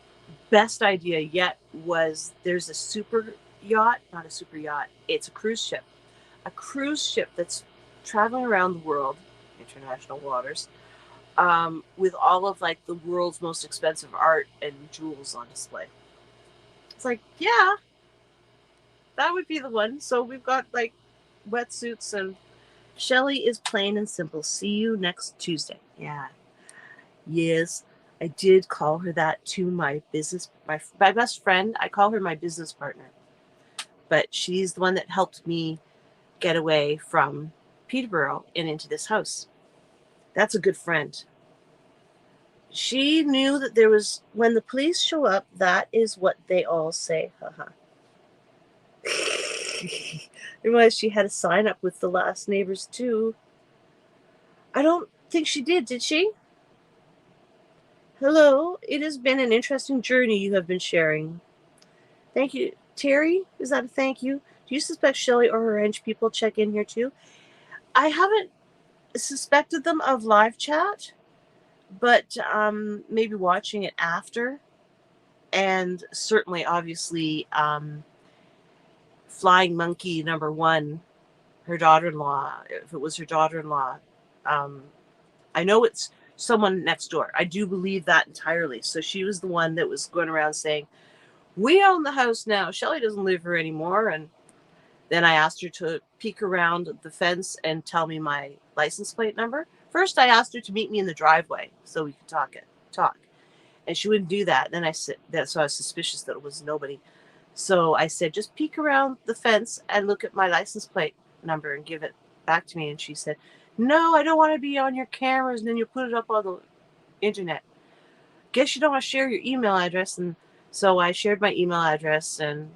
best idea yet was there's a super yacht, not a super yacht, it's a cruise ship. A cruise ship that's traveling around the world, international waters, with all of like the world's most expensive art and jewels on display. It's like, yeah, that would be the one. So we've got like wetsuits, and Shelly is plain and simple. See you next Tuesday. Yeah. Yes. I did call her that to my best friend. I call her my business partner. But she's the one that helped me get away from Peterborough and into this house. That's a good friend. She knew that there was, when the police show up, that is what they all say. Haha. Realized she had a sign up with the last neighbors too. I don't think she did she? Hello, it has been an interesting journey you have been sharing. Thank you. Terry, is that a thank you? Do you suspect Shelley or her ranch people check in here too? I haven't suspected them of live chat, but maybe watching it after. And certainly, obviously, Flying Monkey number one, her daughter-in-law, if it was her daughter-in-law, I know it's someone next door. I do believe that entirely. So she was the one that was going around saying, we own the house now. Shelley doesn't live here anymore. And then I asked her to peek around the fence and tell me my license plate number. First, I asked her to meet me in the driveway so we could talk. And she wouldn't do that. Then I said that, so I was suspicious that it was nobody. So I said, just peek around the fence and look at my license plate number and give it back to me. And she said, no, I don't want to be on your cameras. And then you put it up on the internet. Guess you don't want to share your email address. And so I shared my email address and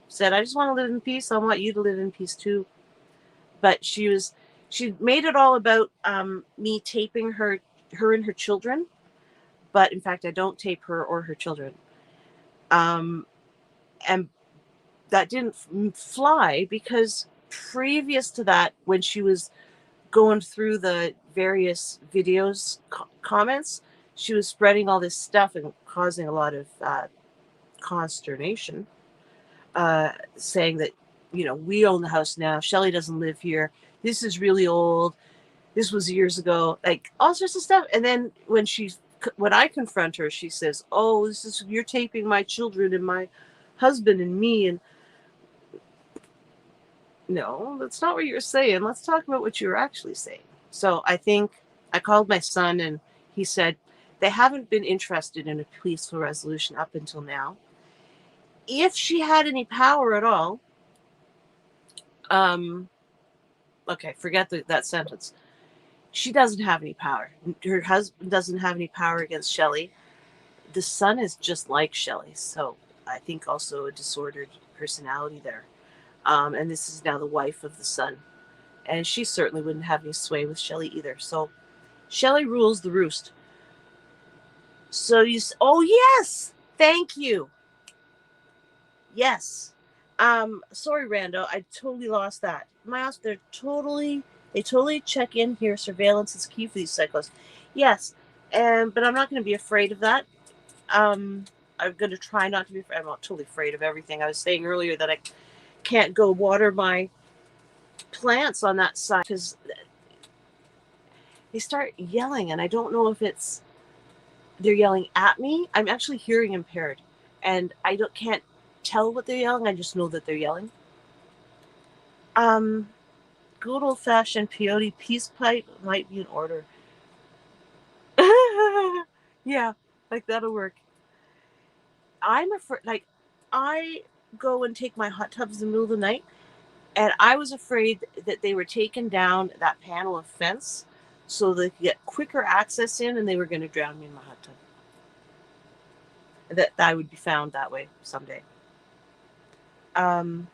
said, I just want to live in peace. I want you to live in peace too. But she made it all about me taping her and her children. But in fact, I don't tape her or her children. And that didn't fly because previous to that, when she was going through the various videos comments, she was spreading all this stuff and causing a lot of consternation, saying that, we own the house now. Shelley doesn't live here. This is really old. This was years ago, like all sorts of stuff. And then when I confront her, she says, oh, you're taping my children and my husband and me. And no, that's not what you're saying. Let's talk about what you're actually saying. So I think I called my son and he said they haven't been interested in a peaceful resolution up until now. If she had any power at all, okay, forget that sentence. She doesn't have any power. Her husband doesn't have any power against Shelley. The son is just like Shelley, so I think also a disordered personality there. And this is now the wife of the son. And she certainly wouldn't have any sway with Shelley either. So Shelley rules the roost. So oh yes, thank you. Yes. Sorry, Rando, I totally lost that. They totally check in here. Surveillance is key for these cyclists. Yes, but I'm not going to be afraid of that. I'm going to try not to be afraid. I'm not totally afraid of everything. I was saying earlier that I can't go water my plants on that side because they start yelling, and I don't know if they're yelling at me. I'm actually hearing impaired, and I can't tell what they're yelling. I just know that they're yelling. Good old-fashioned peyote peace pipe might be in order. Yeah, like that'll work. I'm afraid, like, I go and take my hot tubs in the middle of the night, and I was afraid that they were taking down that panel of fence so they could get quicker access in, and they were going to drown me in my hot tub. That I would be found that way someday. Um,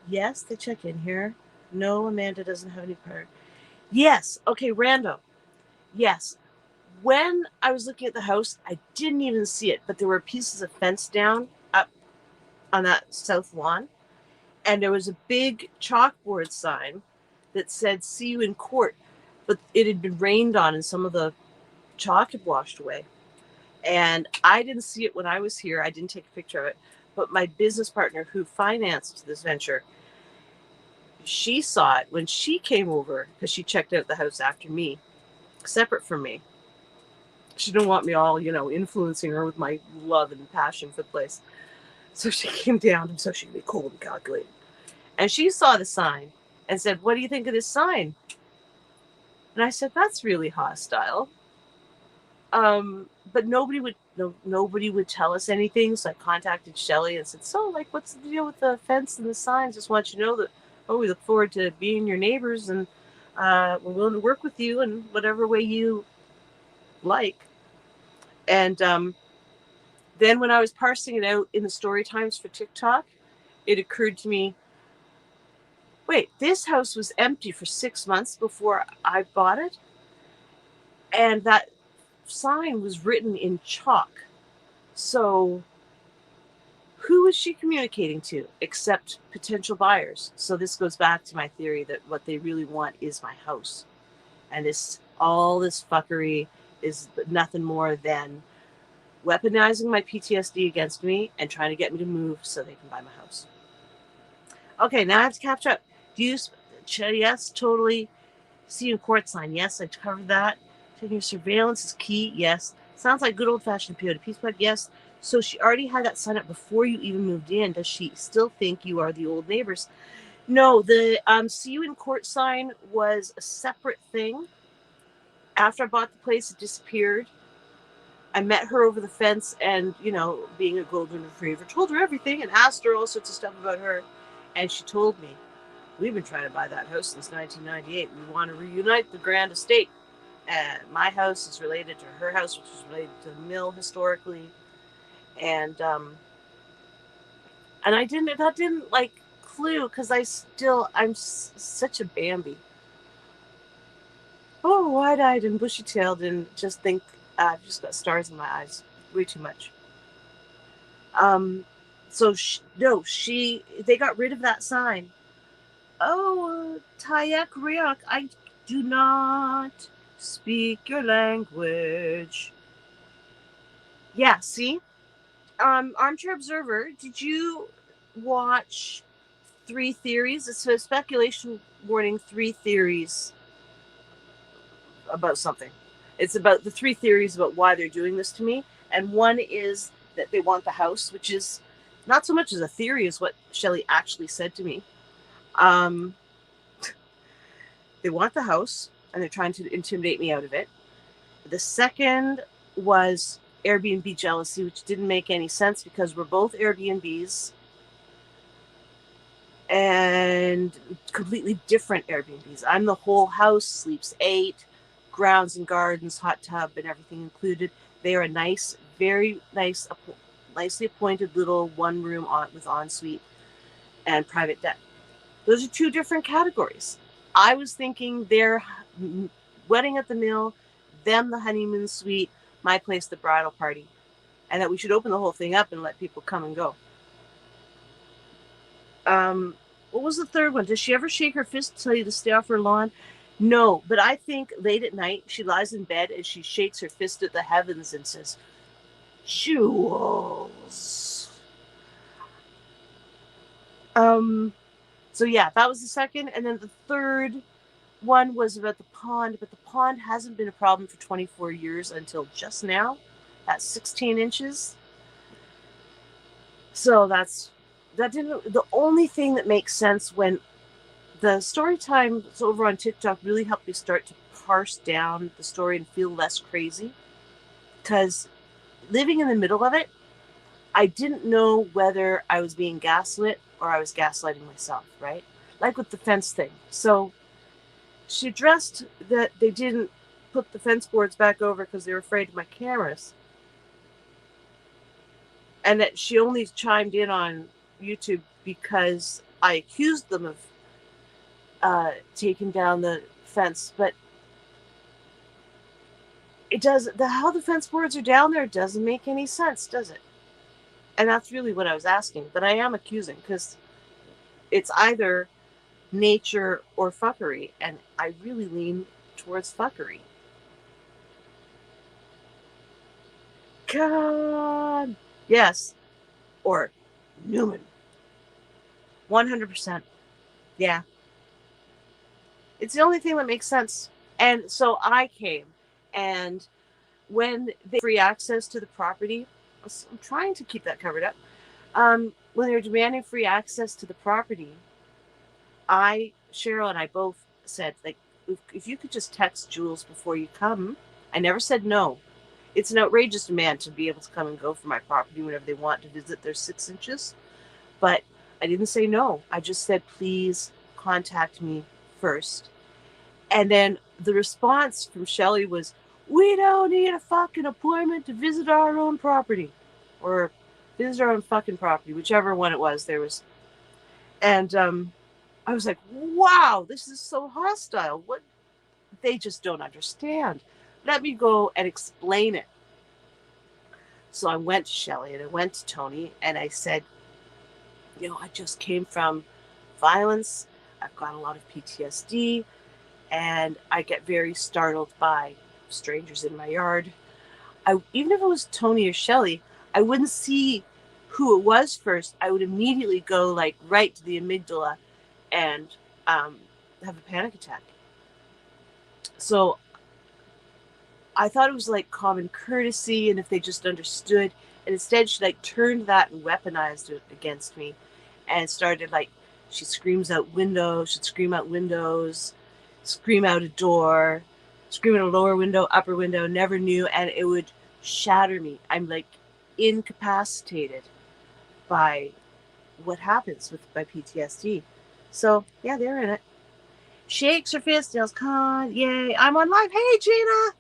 yes, they check in here. No, Amanda doesn't have any part. Yes. Okay, Rando. Yes. When I was looking at the house, I didn't even see it, but there were pieces of fence down up on that south lawn, and there was a big chalkboard sign that said "See you in court," but it had been rained on, and some of the chalk had washed away. And I didn't see it when I was here. I didn't take a picture of it, but my business partner who financed this venture, she saw it when she came over because she checked out the house after me, separate from me. She didn't want me all, influencing her with my love and passion for the place. So she came down, and so she could be cold and calculated. And she saw the sign and said, "What do you think of this sign?" And I said, "That's really hostile." But nobody would tell us anything. So I contacted Shelly and said, "So, like, what's the deal with the fence and the signs? Just want you to know that, we look forward to being your neighbors, and we're willing to work with you in whatever way you like." And then when I was parsing it out in the story times for TikTok, it occurred to me, wait, this house was empty for 6 months before I bought it, and that sign was written in chalk. So who is she communicating to except potential buyers? So this goes back to my theory that what they really want is my house. And all this fuckery is nothing more than weaponizing my PTSD against me and trying to get me to move so they can buy my house. Okay, now I have to catch up. Yes, totally. See you in court sign. Yes, I covered that. Taking your surveillance is key. Yes. Sounds like good old-fashioned peyote peace pipe. Yes. So she already had that sign up before you even moved in. Does she still think you are the old neighbors? No, the see you in court sign was a separate thing. After I bought the place, it disappeared. I met her over the fence and, being a golden retriever, told her everything and asked her all sorts of stuff about her. And she told me, "We've been trying to buy that house since 1998. We want to reunite the grand estate. And my house is related to her house, which is related to the mill historically." And that didn't like clue, because I'm such a Bambi. Oh, wide-eyed and bushy-tailed, and just think I've just got stars in my eyes. Way too much. So they got rid of that sign. "Oh, Tayak Riak, I do not speak your language." Yeah, see? Armchair Observer, did you watch Three Theories? It's a speculation warning, Three Theories about something. It's about the three theories about why they're doing this to me. And one is that they want the house, which is not so much as a theory as what Shelley actually said to me. They want the house, and they're trying to intimidate me out of it. The second was Airbnb jealousy, which didn't make any sense because we're both Airbnbs and completely different Airbnbs. I'm the whole house, sleeps 8, grounds and gardens, hot tub, and everything included. They are a nice, very nice, nicely appointed little one room with ensuite and private deck. Those are two different categories. I was thinking their wedding at the mill, them the honeymoon suite, my place the bridal party, and that we should open the whole thing up and let people come and go. What was the third one? Does she ever shake her fist to tell you to stay off her lawn? No, but I think late at night she lies in bed and she shakes her fist at the heavens and says, "Jewels." So yeah, that was the second. And then the third one was about the pond, but the pond hasn't been a problem for 24 years until just now. That's 16 inches. So the only thing that makes sense when the story times over on TikTok really helped me start to parse down the story and feel less crazy. Because living in the middle of it, I didn't know whether I was being gaslit or I was gaslighting myself, right? Like with the fence thing. So she addressed that they didn't put the fence boards back over because they were afraid of my cameras. and that she only chimed in on YouTube because I accused them of taking down the fence. But it does, how the fence boards are down there doesn't make any sense, does it? And that's really what I was asking. But I am accusing, because it's either nature or fuckery, and I really lean towards fuckery. God, yes, or Newman. 100%. Yeah, it's the only thing that makes sense. And so I came, and when they free access to the property, I'm trying to keep that covered up. When they were demanding free access to the property, Cheryl and I both said, like, if you could just text Jules before you come. I never said no. It's an outrageous demand to be able to come and go from my property whenever they want to visit their 6 inches. But I didn't say no. I just said, please contact me first. And then the response from Shelley was, we don't need a fucking appointment to visit our own property. Or visit our own fucking property, whichever one it was. There was. And I was like, wow, this is so hostile. What? They just don't understand. Let me go and explain it. So I went to Shelley and I went to Tony and I said, I just came from violence. I've got a lot of PTSD and I get very startled by strangers in my yard. Even if it was Tony or Shelley, I wouldn't see who it was first. I would immediately go like right to the amygdala and have a panic attack. So I thought it was like common courtesy, and if they just understood, and instead she like turned that and weaponized it against me, and started like, she screams out windows, she'd scream out windows, scream out a door, scream at a lower window, upper window, never knew, and it would shatter me. I'm like incapacitated by what happens by PTSD. So yeah, they're in it. Shakes her fist, yells, "Con, yay, I'm on live. Hey, Gina.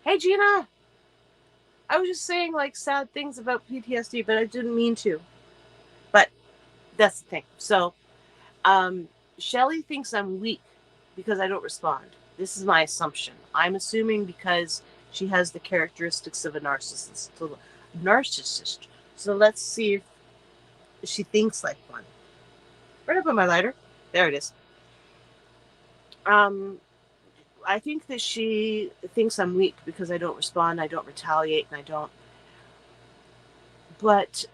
Hey, Gina. I was just saying like sad things about PTSD, but I didn't mean to. But that's the thing. So Shelley thinks I'm weak because I don't respond. This is my assumption. I'm assuming because she has the characteristics of a narcissist. So let's see if she thinks like one. Where'd I put my lighter? There it is. I think that she thinks I'm weak because I don't respond, I don't retaliate, and I don't. But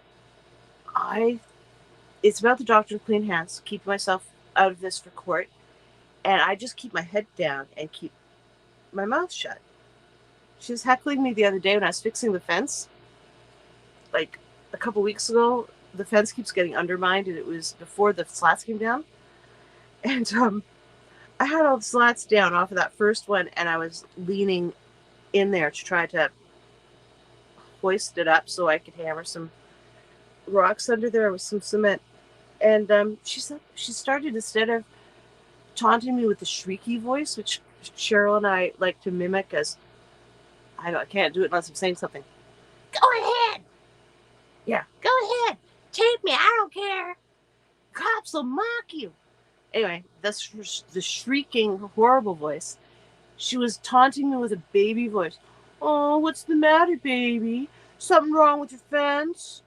it's about the doctrine of clean hands, keep myself out of this for court, and I just keep my head down and keep my mouth shut. She was heckling me the other day when I was fixing the fence. Like a couple weeks ago, the fence keeps getting undermined, and it was before the slats came down. And I had all the slats down off of that first one, and I was leaning in there to try to hoist it up so I could hammer some rocks under there with some cement. And she started, instead of taunting me with the shrieky voice, which Cheryl and I like to mimic, as I can't do it unless I'm saying something. Go ahead. Yeah, go ahead. Take me. I don't care. Cops will mock you. Anyway, that's the shrieking, horrible voice. She was taunting me with a baby voice. Oh, what's the matter, baby? Something wrong with your fence?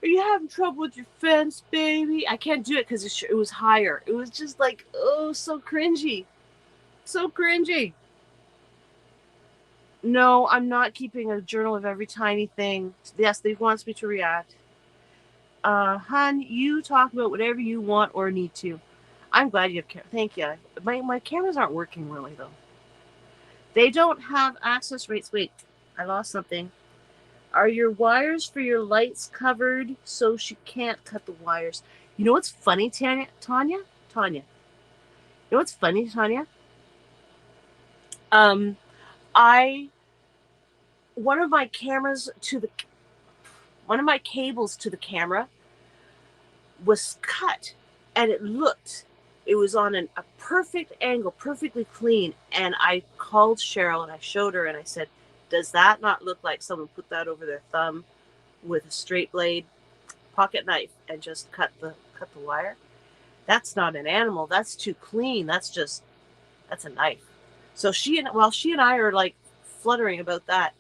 Are you having trouble with your fence, baby? I can't do it because it was higher. It was just like, oh, so cringy. So cringy. No, I'm not keeping a journal of every tiny thing. Yes, they wants me to react. Hun, you talk about whatever you want or need to. I'm glad you have cameras. Thank you. My cameras aren't working really, though. They don't have access rates. Wait, I lost something. Are your wires for your lights covered so she can't cut the wires? You know what's funny, Tanya? You know what's funny, Tanya? One of my cables to the camera was cut, and it was on a perfect angle, perfectly clean. And I called Cheryl and I showed her and I said, Does that not look like someone put that over their thumb with a straight blade pocket knife and just cut the wire? That's not an animal. That's too clean. That's a knife. So while she and I are like fluttering about that,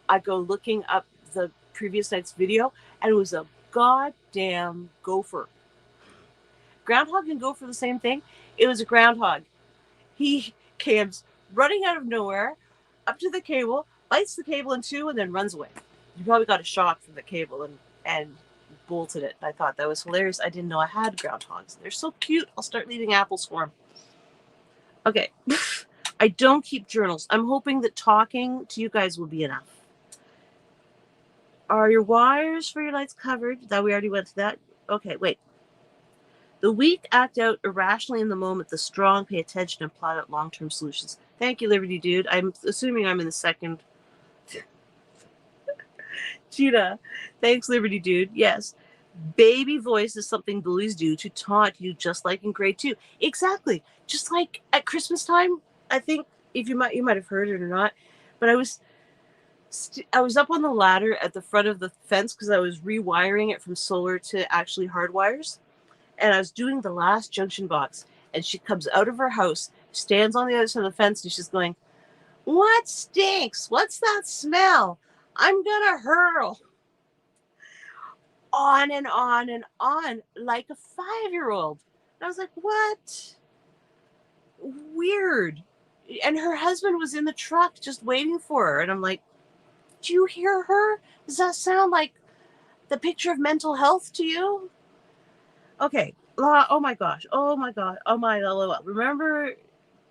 I go looking up the previous night's video, and it was a goddamn gopher. Groundhog and gopher the same thing. It was a groundhog. He comes running out of nowhere up to the cable, bites the cable in two, and then runs away. You probably got a shock from the cable and bolted it. I thought that was hilarious. I didn't know I had groundhogs. They're so cute. I'll start leaving apples for them. Okay. I don't keep journals. I'm hoping that talking to you guys will be enough. Are your wires for your lights covered? That we already went to that. Okay, wait. The weak act out irrationally in the moment. The strong pay attention and plot out long-term solutions. Thank you, Liberty Dude. I'm assuming I'm in the second. Gina, thanks, Liberty Dude. Yes. Baby voice is something bullies do to taunt you, just like in grade 2. Exactly. Just like at Christmas time. I think if you might have heard it or not, but I was up on the ladder at the front of the fence because I was rewiring it from solar to actually hard wires. And I was doing the last junction box, and she comes out of her house, stands on the other side of the fence, and she's going, "What stinks? What's that smell? I'm gonna hurl." On and on and on, like a 5-year-old. And I was like, what? Weird. And her husband was in the truck just waiting for her. And I'm like, do you hear her? Does that sound like the picture of mental health to you? Okay. Oh my gosh. Oh my God. Oh my LOL. Remember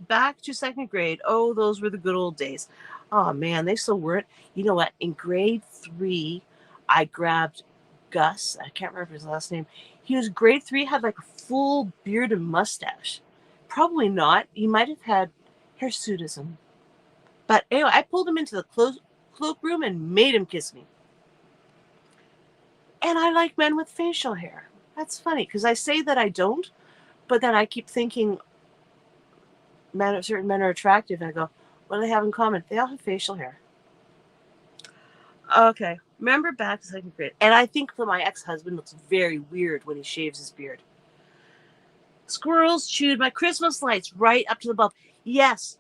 back to second grade? Oh, those were the good old days. Oh man, they so weren't. You know what? In grade 3, I grabbed Gus. I can't remember his last name. He was grade 3, had like a full beard and mustache. Probably not. He might have had hirsutism. But anyway, I pulled him into the cloakroom and made him kiss me. And I like men with facial hair. That's funny because I say that I don't, but then I keep thinking certain men are attractive, and I go, what do they have in common? They all have facial hair. Okay. Remember back to second grade. And I think that my ex-husband looks very weird when he shaves his beard. Squirrels chewed my Christmas lights right up to the bulb. Yes.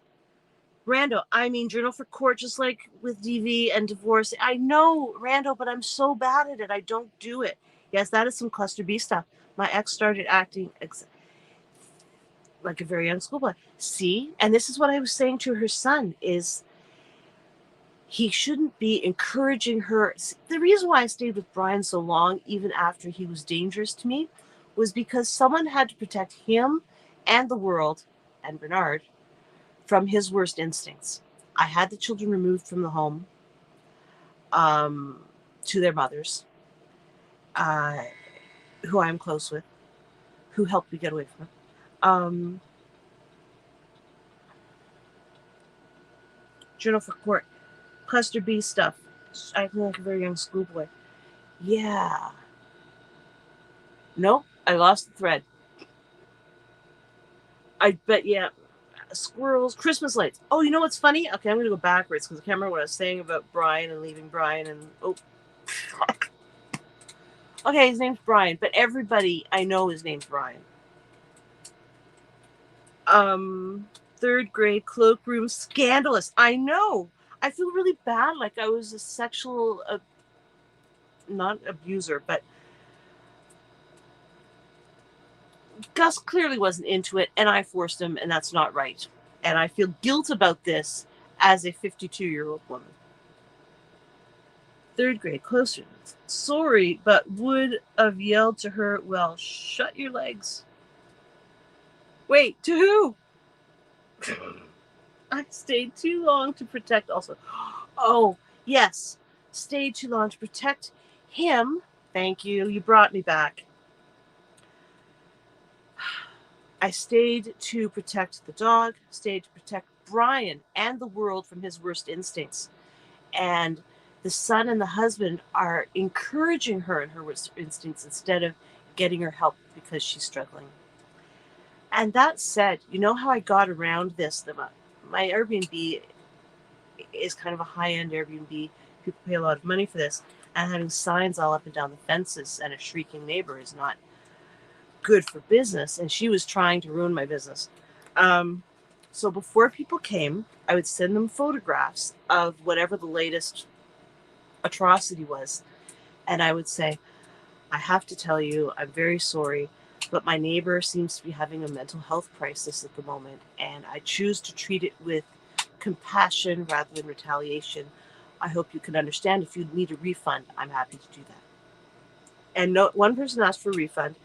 Rando, I mean, Journal for Court, just like with DV and divorce. I know, Rando, but I'm so bad at it. I don't do it. Yes, that is some cluster B stuff. My ex started acting like a very young schoolboy. See? And this is what I was saying to her son is he shouldn't be encouraging her. The reason why I stayed with Brian so long, even after he was dangerous to me, was because someone had to protect him and the world, and Bernard, from his worst instincts. I had the children removed from the home to their mothers, who I'm close with, who helped me get away from it. Journal for Court. Cluster B stuff. I feel like a very young schoolboy. Yeah. Nope, I lost the thread. But yeah, squirrels, Christmas lights. Oh, you know what's funny? Okay, I'm going to go backwards because I can't remember what I was saying about Brian and leaving Brian and... Oh, fuck. Okay, his name's Brian, but everybody I know his name's Brian. Third grade cloakroom scandalous. I know. I feel really bad, like I was a sexual, not abuser, but Gus clearly wasn't into it, and I forced him, and that's not right. And I feel guilt about this as a 52-year-old woman. Third grade, closer. Sorry, but would have yelled to her, well, shut your legs. Wait, to who? I stayed too long to protect also. Oh, yes. Stayed too long to protect him. Thank you. You brought me back. I stayed to protect the dog, stayed to protect Brian and the world from his worst instincts. And the son and the husband are encouraging her in her worst instincts instead of getting her help because she's struggling. And that said, you know how I got around this? My Airbnb is kind of a high-end Airbnb. People pay a lot of money for this. And having signs all up and down the fences and a shrieking neighbor is not good for business. And she was trying to ruin my business. So before people came, I would send them photographs of whatever the latest atrocity was. And I would say, I have to tell you, I'm very sorry, but my neighbor seems to be having a mental health crisis at the moment, and I choose to treat it with compassion rather than retaliation. I hope you can understand. If you need a refund, I'm happy to do that. And no one person asked for a refund,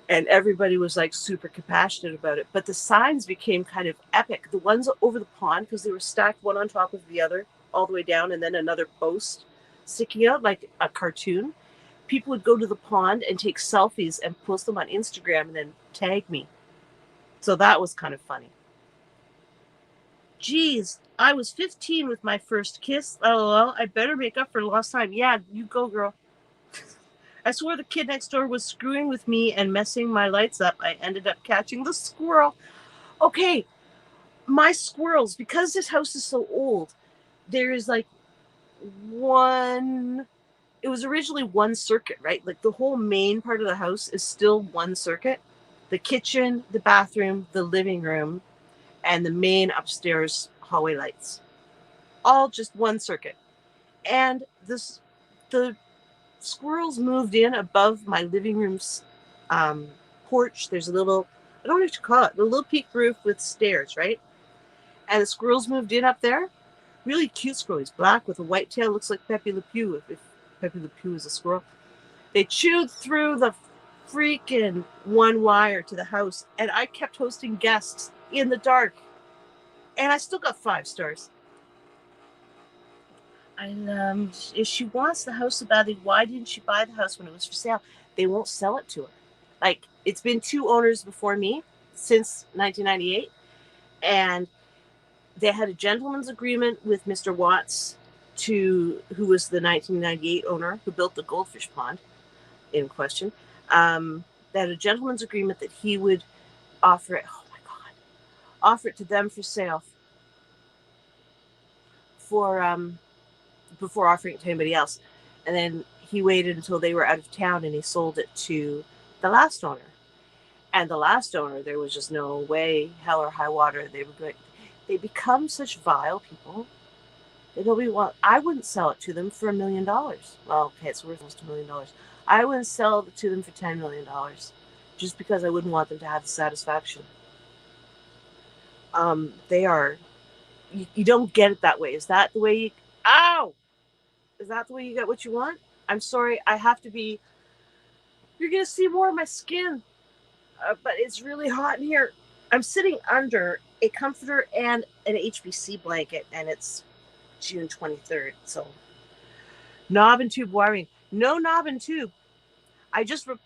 and everybody was like super compassionate about it. But the signs became kind of epic. The ones over the pond, because they were stacked one on top of the other all the way down, and then another post sticking out like a cartoon. People would go to the pond and take selfies and post them on Instagram and then tag me. So that was kind of funny. Geez, I was 15 with my first kiss. LOL, I better make up for lost time. Yeah, you go, girl. I swore the kid next door was screwing with me and messing my lights up. I ended up catching the squirrel. Okay, my squirrels, because this house is so old, there is like one... It was originally one circuit, right? Like the whole main part of the house is still one circuit. The kitchen, the bathroom, the living room, and the main upstairs hallway lights. All just one circuit. And the squirrels moved in above my living room's porch. There's a little, I don't know what you call it, the little peak roof with stairs, right? And the squirrels moved in up there. Really cute squirrels, black with a white tail, looks like Pepe Le Pew if Pepe Le Pew is a squirrel. They chewed through the freaking one wire to the house, and I kept hosting guests in the dark. And I still got 5 stars. If she wants the house so badly, why didn't she buy the house when it was for sale? They won't sell it to her. Like, it's been 2 owners before me since 1998, and they had a gentleman's agreement with Mr. Watts, who was the 1998 owner who built the goldfish pond in question. They had a gentleman's agreement that he would offer it. Oh my God! Offer it to them for sale before offering it to anybody else. And then he waited until they were out of town and he sold it to the last owner. And the last owner, there was just no way, hell or high water, they were going. They become such vile people. I wouldn't sell it to them for $1 million. Well, okay, it's worth almost $1 million. I wouldn't sell it to them for $10 million, just because I wouldn't want them to have the satisfaction. They are. You don't get it that way. Is that the way you? Ow! Is that the way you get what you want? I'm sorry. I have to be. You're gonna see more of my skin, but it's really hot in here. I'm sitting under a comforter and an HBC blanket, and it's June 23rd. So, knob and tube wiring. No knob and tube. I wonder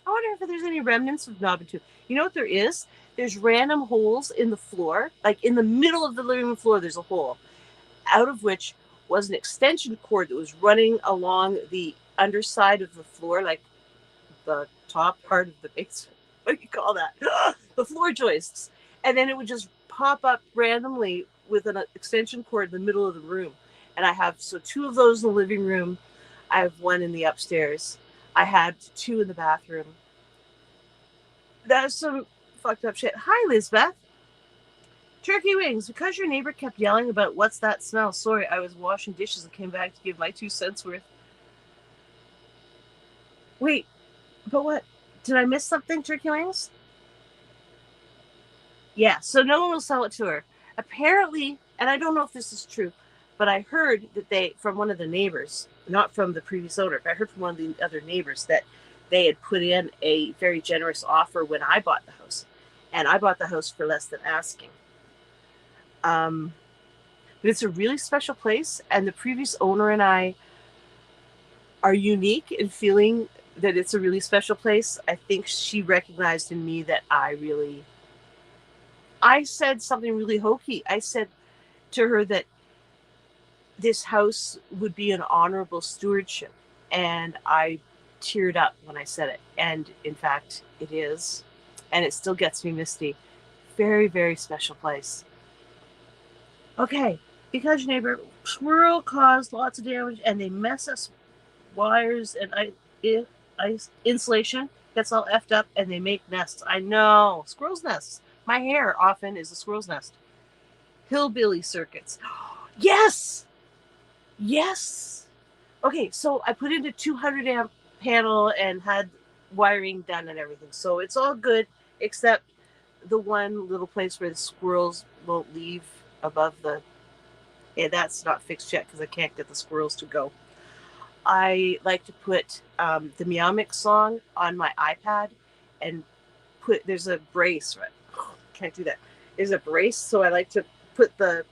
if there's any remnants of knob and tube. You know what there is? There's random holes in the floor. Like in the middle of the living room floor, there's a hole, out of which was an extension cord that was running along the underside of the floor, like the top part of the basement. What do you call that? The floor joists. And then it would just pop up randomly with an extension cord in the middle of the room. And I have 2 of those in the living room. I have 1 in the upstairs. I had 2 in the bathroom. That's some fucked up shit. Hi, Lizbeth. Turkey wings. Because your neighbor kept yelling about what's that smell. Sorry, I was washing dishes and came back to give my 2 cents worth. Wait, but what? Did I miss something, turkey wings? Yeah, so no one will sell it to her. Apparently, and I don't know if this is true, but I heard that from one of the neighbors, not from the previous owner, but I heard from one of the other neighbors that they had put in a very generous offer when I bought the house. And I bought the house for less than asking. But it's a really special place, and the previous owner and I are unique in feeling that it's a really special place. I think she recognized in me that I said something really hokey. I said to her that this house would be an honorable stewardship, and I teared up when I said it. And in fact, it is, and it still gets me misty. Very, very special place. Okay, because your neighbor squirrel caused lots of damage and they mess us wires and ice insulation gets all effed up and they make nests. I know. Squirrel's nests. My hair often is a squirrel's nest. Hillbilly circuits. Yes! Yes! Okay, so I put in a 200 amp panel and had wiring done and everything. So it's all good except the one little place where the squirrels won't leave above the. Yeah, that's not fixed yet because I can't get the squirrels to go. I like to put the Meow Mix song on my iPad and there's a brace, right? Can't do that. There's a brace, so I like to put the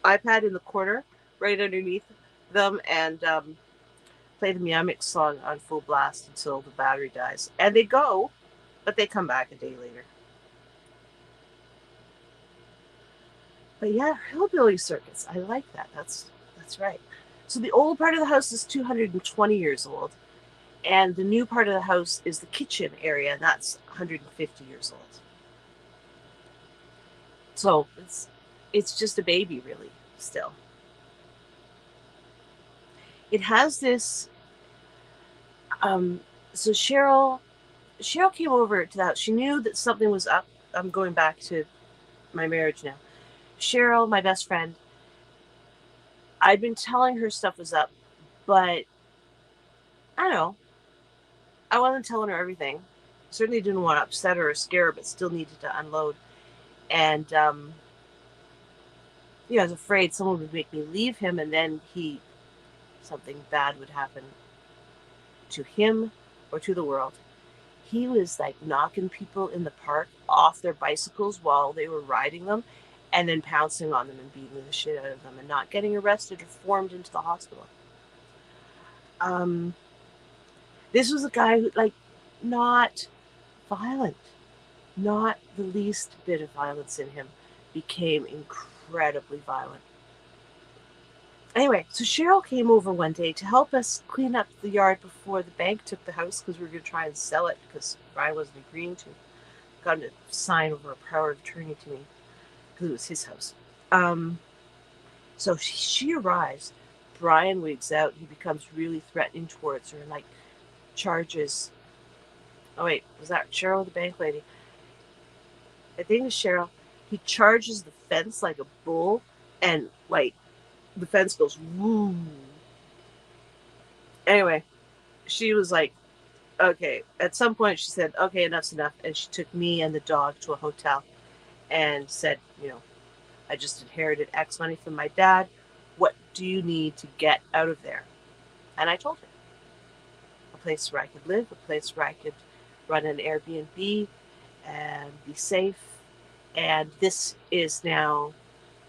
iPad in the corner right underneath them and play the Meow Mix song on full blast until the battery dies. And they go, but they come back a day later. But yeah, hillbilly circuits. I like that. That's right. So the old part of the house is 220 years old, and the new part of the house is the kitchen area, and that's 150 years old. So it's just a baby, really, still. It has this. So Cheryl came over to the house. She knew that something was up. I'm going back to my marriage now. Cheryl, my best friend, I'd been telling her stuff was up, but I don't know. I wasn't telling her everything. Certainly didn't want to upset her or scare her, but still needed to unload. And I was afraid someone would make me leave him, and then something bad would happen to him or to the world. He was like knocking people in the park off their bicycles while they were riding them, and then pouncing on them and beating the shit out of them and not getting arrested or formed into the hospital. This was a guy who, like, not violent, not the least bit of violence in him, became incredibly violent. Anyway, so Cheryl came over one day to help us clean up the yard before the bank took the house because we were going to try and sell it because Brian wasn't agreeing to. Got him to sign over a power of attorney to me because it was his house. So she arrives. Brian wigs out. He becomes really threatening towards her and, like, charges. Oh, wait. Was that Cheryl, the bank lady? I think it's Cheryl. He charges the fence like a bull and, like, the fence goes woo. Anyway, she was like, okay. At some point, she said, okay, enough's enough. And she took me and the dog to a hotel and said, I just inherited X money from my dad. What do you need to get out of there? And I told her. A place where I could live, a place where I could run an Airbnb and be safe. And this is now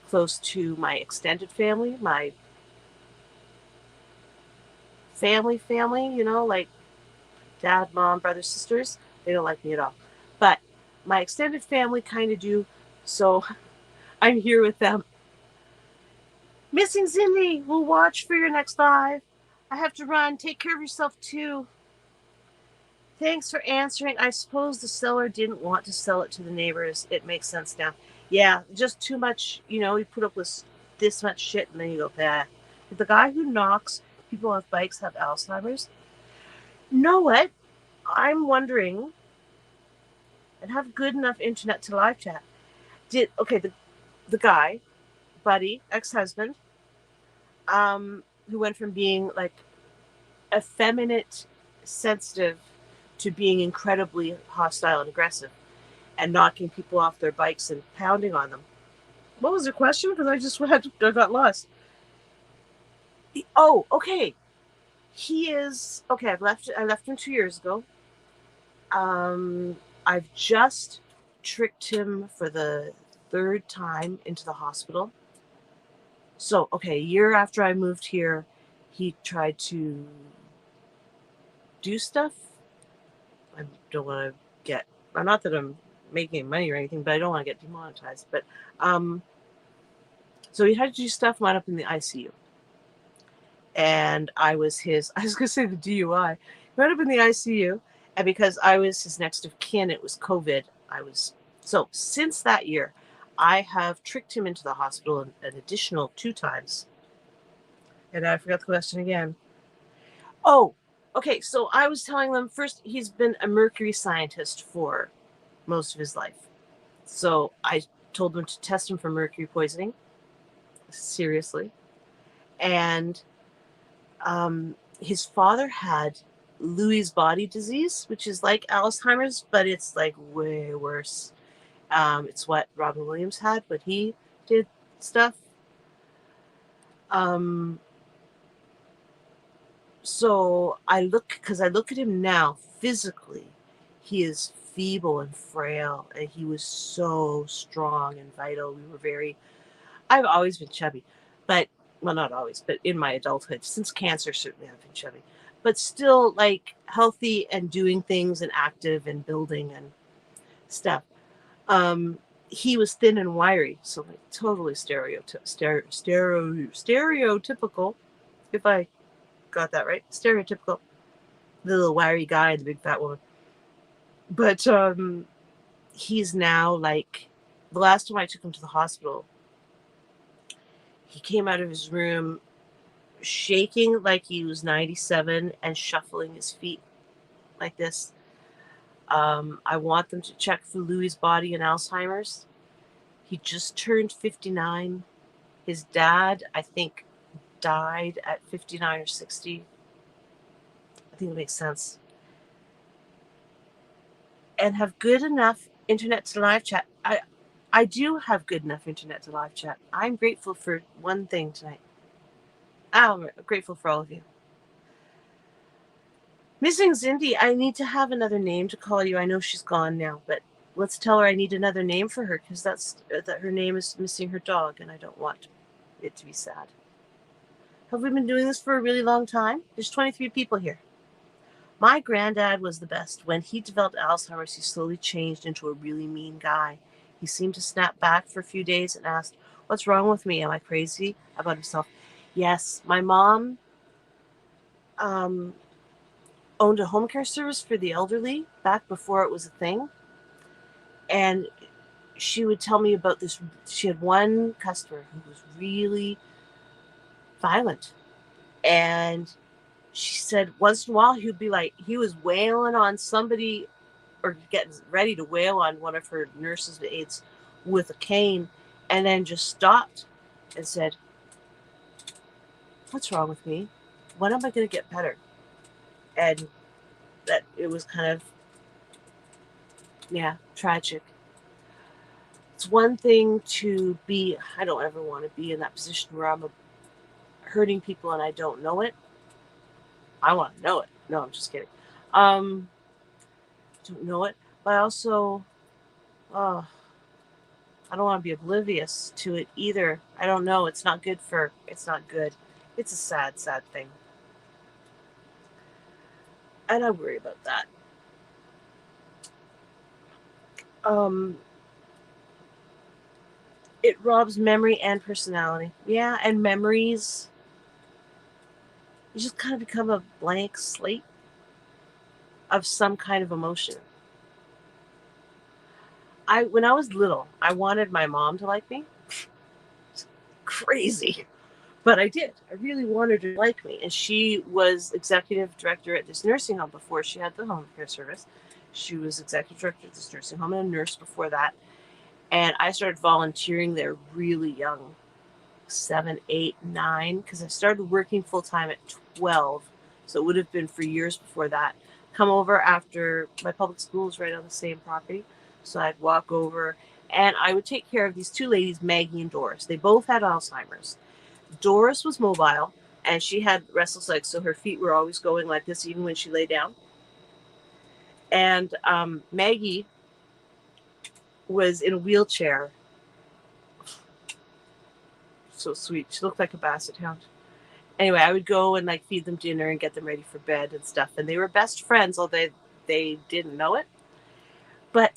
close to my extended family, my family, like dad, mom, brothers, sisters. They don't like me at all. But my extended family kind of do. So I'm here with them. Missing Cindy, we'll watch for your next live. I have to run. Take care of yourself, too. Thanks for answering. I suppose the seller didn't want to sell it to the neighbors. It makes sense now. Yeah, just too much, you put up with this much shit and then you go, bah. Did the guy who knocks people off bikes have Alzheimer's? Know what? I'm wondering, and have good enough internet to live chat. The guy, buddy, ex-husband, who went from being like effeminate, sensitive, to being incredibly hostile and aggressive and knocking people off their bikes and pounding on them. What was the question? Because I got lost. Oh, okay. He is okay. I left him 2 years ago. I've just tricked him for the third time into the hospital. So, okay, a year after I moved here, he tried to do stuff. I don't want to get, not that I'm making money or anything, but I don't want to get demonetized. But, so he had to do stuff, wound up in the ICU. And I was going to say the DUI. He wound up in the ICU. And because I was his next of kin, it was COVID. So since that year, I have tricked him into the hospital an additional 2 times. And I forgot the question again. Oh, okay. So I was telling them first, he's been a mercury scientist for most of his life. So I told them to test him for mercury poisoning. Seriously. And his father had Lewy body disease, which is like Alzheimer's, but it's like way worse. It's what Robin Williams had when he did stuff. So I look at him now physically. He is feeble and frail, and he was so strong and vital. I've always been chubby, but well, not always, but in my adulthood, since cancer, certainly I've been chubby, but still like healthy and doing things and active and building and stuff. He was thin and wiry, so like totally stereotypical, if I got that right, stereotypical, the little wiry guy and the big fat woman. But he's now like, the last time I took him to the hospital, he came out of his room shaking like he was 97 and shuffling his feet like this. I want them to check for Lewy body and Alzheimer's. He just turned 59. His dad, I think, died at 59 or 60. I think it makes sense. And have good enough internet to live chat. I do have good enough internet to live chat. I'm grateful for one thing tonight. I'm grateful for all of you. Missing Cindy, I need to have another name to call you. I know she's gone now, but let's tell her I need another name for her, because that her name is missing her dog, and I don't want it to be sad. Have we been doing this for a really long time? There's 23 people here. My granddad was the best. When he developed Alzheimer's, he slowly changed into a really mean guy. He seemed to snap back for a few days and asked, "What's wrong with me? Am I crazy?" about himself. Yes, my mom owned a home care service for the elderly back before it was a thing. And she would tell me about this. She had one customer who was really violent. And she said once in a while he'd be like, he was wailing on somebody or getting ready to wail on one of her nurses and aides with a cane, and then just stopped and said, "What's wrong with me? When am I going to get better?" And that it was kind of, tragic. It's one thing to be, I don't ever want to be in that position where I'm hurting people and I don't know it. I want to know it. No, I'm just kidding. Don't know it, but also, I don't want to be oblivious to it either. I don't know. It's not good. It's a sad, sad thing. And I worry about that. It robs memory and personality. Yeah, and memories. You just kind of become a blank slate of some kind of emotion. When I was little, I wanted my mom to like me. Crazy. But I did. I really wanted her to like me. And she was executive director at this nursing home before she had the home care service. She was executive director at this nursing home and a nurse before that. And I started volunteering there really young, 7, 8, 9, because I started working full-time at 12. So it would have been for years before that. Come over after my public school was right on the same property. So I'd walk over and I would take care of these two ladies, Maggie and Doris. They both had Alzheimer's. Doris was mobile and she had restless legs, so her feet were always going like this even when she lay down. And Maggie was in a wheelchair. So sweet. She looked like a basset hound. Anyway, I would go and like feed them dinner and get them ready for bed and stuff. And they were best friends, although they didn't know it. But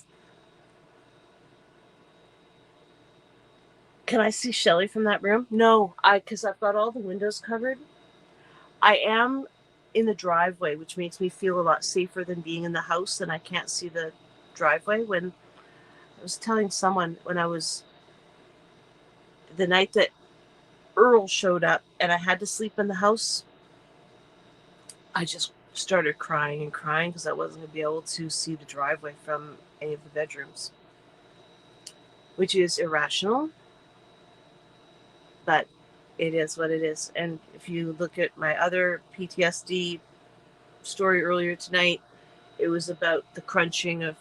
can I see Shelley from that room? No, because I've got all the windows covered. I am in the driveway, which makes me feel a lot safer than being in the house, and I can't see the driveway. When I was telling someone when I was the night that Earl showed up and I had to sleep in the house, I just started crying and crying because I wasn't going to be able to see the driveway from any of the bedrooms, which is irrational, but it is what it is. And if you look at my other PTSD story earlier tonight, it was about the crunching of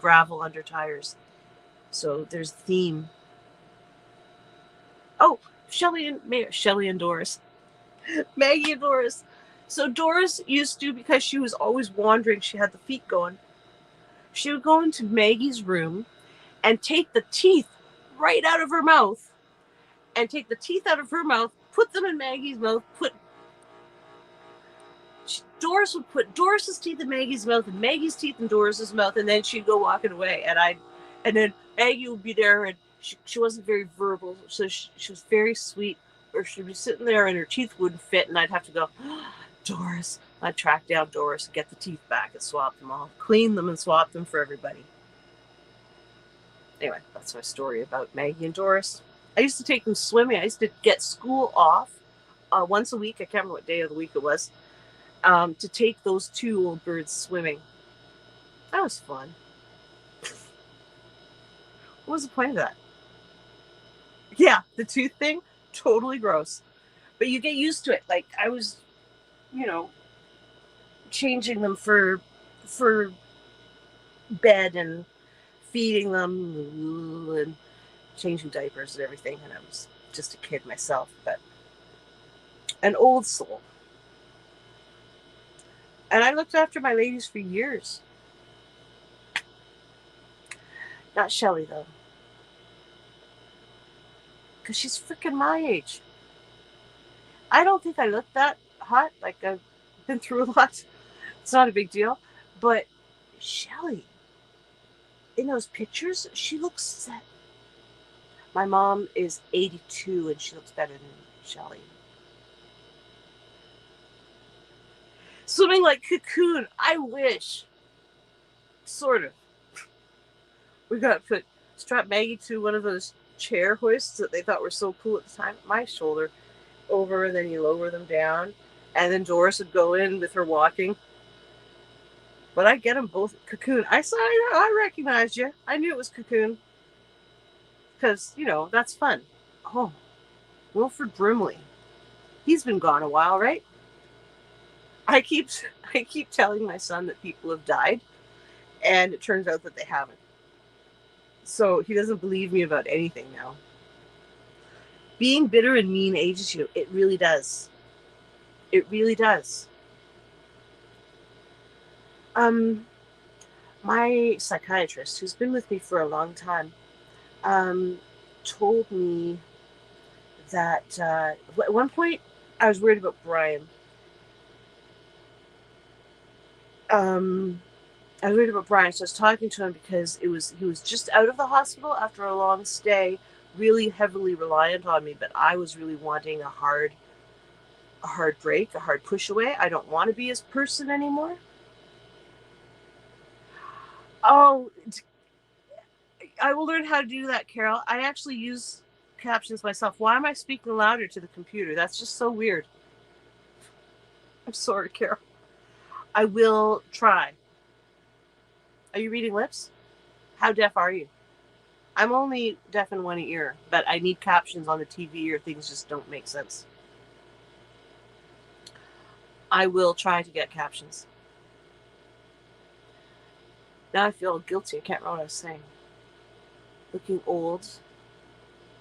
gravel under tires. So there's a theme. Oh, Shelly and Doris. Maggie and Doris. So Doris used to, because she was always wandering, she had the feet going, she would go into Maggie's room and take the teeth right out of her mouth, put them in Maggie's mouth, Doris would put Doris's teeth in Maggie's mouth and Maggie's teeth in Doris's mouth, and then she'd go walking away, and then Maggie would be there, and she wasn't very verbal, so she was very sweet, or she'd be sitting there and her teeth wouldn't fit, and I'd have to go, Doris. I'd track down Doris, get the teeth back, and swap them all, clean them and swap them for everybody. Anyway, that's my story about Maggie and Doris. I used to take them swimming. I used to get school off once a week. I can't remember what day of the week it was. To take those two old birds swimming. That was fun. What was the point of that? Yeah, the tooth thing, totally gross. But you get used to it. Like, I was, changing them for bed and feeding them and changing diapers and everything. And I was just a kid myself, but an old soul. And I looked after my ladies for years. Not Shelly, though. Because she's freaking my age. I don't think I look that hot. Like, I've been through a lot. It's not a big deal. But Shelly, in those pictures, she looks set. My mom is 82, and she looks better than Shelly. Swimming like Cocoon. I wish. Sort of. We got to strap Maggie to one of those chair hoists that they thought were so cool at the time. My shoulder over, and then you lower them down. And then Doris would go in with her walking. But I get them both. Cocoon. I recognized you. I knew it was Cocoon. Because, that's fun. Oh, Wilford Brimley. He's been gone a while, right? I keep telling my son that people have died, and it turns out that they haven't. So he doesn't believe me about anything now. Being bitter and mean ages you. It really does. It really does. My psychiatrist, who's been with me for a long time, told me that at one point I was worried about Brian. I was worried about Brian, so I was talking to him because he was just out of the hospital after a long stay, really heavily reliant on me, but I was really wanting a hard break, a hard push away. I don't want to be his person anymore. Oh, I will learn how to do that, Carol. I actually use captions myself. Why am I speaking louder to the computer? That's just so weird. I'm sorry, Carol. I will try. Are you reading lips? How deaf are you? I'm only deaf in one ear, but I need captions on the TV or things just don't make sense. I will try to get captions. Now I feel guilty. I can't remember what I was saying. Looking old,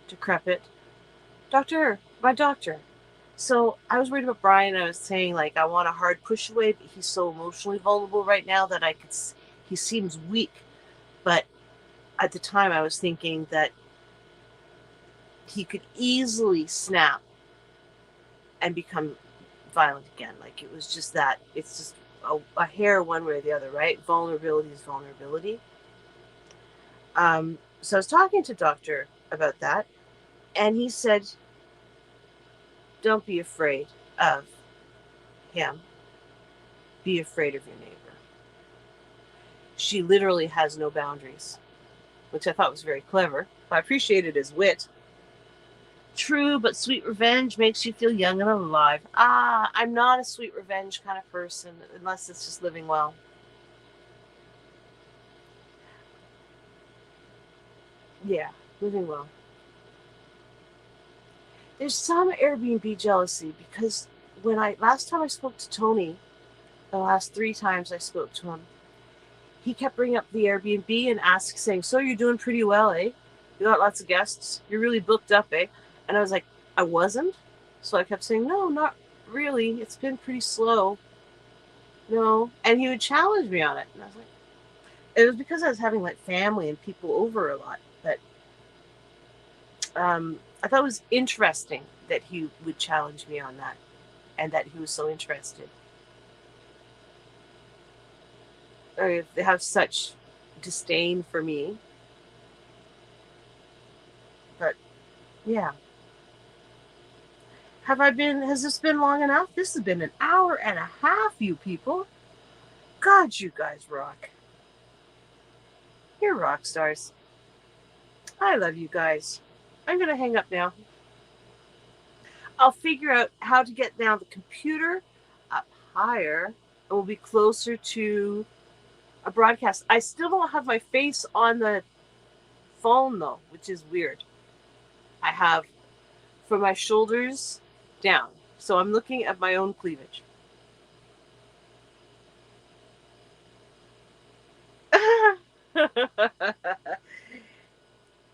decrepit. Doctor, my doctor. So I was worried about Brian. I was saying, I want a hard push away, but he's so emotionally vulnerable right now that he seems weak. But at the time I was thinking that he could easily snap and become violent again. It was just that. It's just a hair one way or the other, right? Vulnerability is vulnerability. So I was talking to Doctor about that, and he said, don't be afraid of him. Be afraid of your neighbor. She literally has no boundaries. which I thought was very clever. I appreciated his wit. True, but sweet revenge makes you feel young and alive. I'm not a sweet revenge kind of person, unless it's just living well. Yeah, living well. There's some Airbnb jealousy because last time I spoke to Tony, the last 3 times I spoke to him, he kept bringing up the Airbnb and saying, "So you're doing pretty well, eh? You got lots of guests. You're really booked up, eh?" And I was like, "I wasn't." So I kept saying, "No, not really. It's been pretty slow." No, and he would challenge me on it, and I was like, it was because I was having like family and people over a lot. But I thought it was interesting that he would challenge me on that, and that he was so interested. Or if they have such disdain for me. But yeah. Has this been long enough? This has been an hour and a half, you people. God, you guys rock. You're rock stars. I love you guys. I'm going to hang up now. I'll figure out how to get down the computer up higher, and we'll be closer to a broadcast. I still don't have my face on the phone, though, which is weird. I have from my shoulders down. So I'm looking at my own cleavage.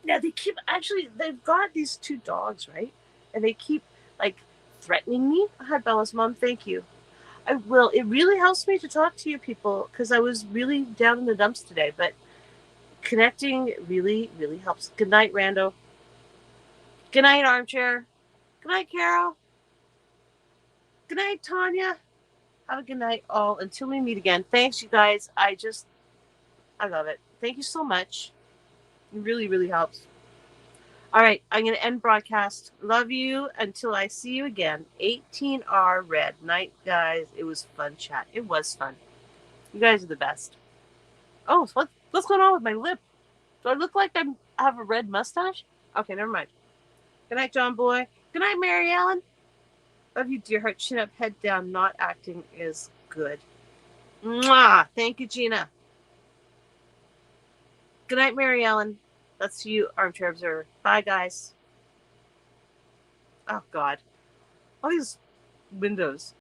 Now they've got these 2 dogs, right? And they keep like threatening me. Hi, Bella's mom. Thank you. I will. It really helps me to talk to you people because I was really down in the dumps today. But connecting really, really helps. Good night, Rando. Good night, Armchair. Good night, Carol. Good night, Tanya. Have a good night, all. Until we meet again. Thanks, you guys. I love it. Thank you so much. It really, really helps. All right, I'm going to end broadcast. Love you until I see you again. 18R Red. Night, guys. It was fun chat. It was fun. You guys are the best. Oh, what's going on with my lip? Do I look like I have a red mustache? Okay, never mind. Good night, John Boy. Good night, Mary Ellen. Love you, dear heart. Chin up, head down. Not acting is good. Mwah! Thank you, Gina. Good night, Mary Ellen. That's you, Armchair Observer. Bye, guys. Oh, God. All these windows.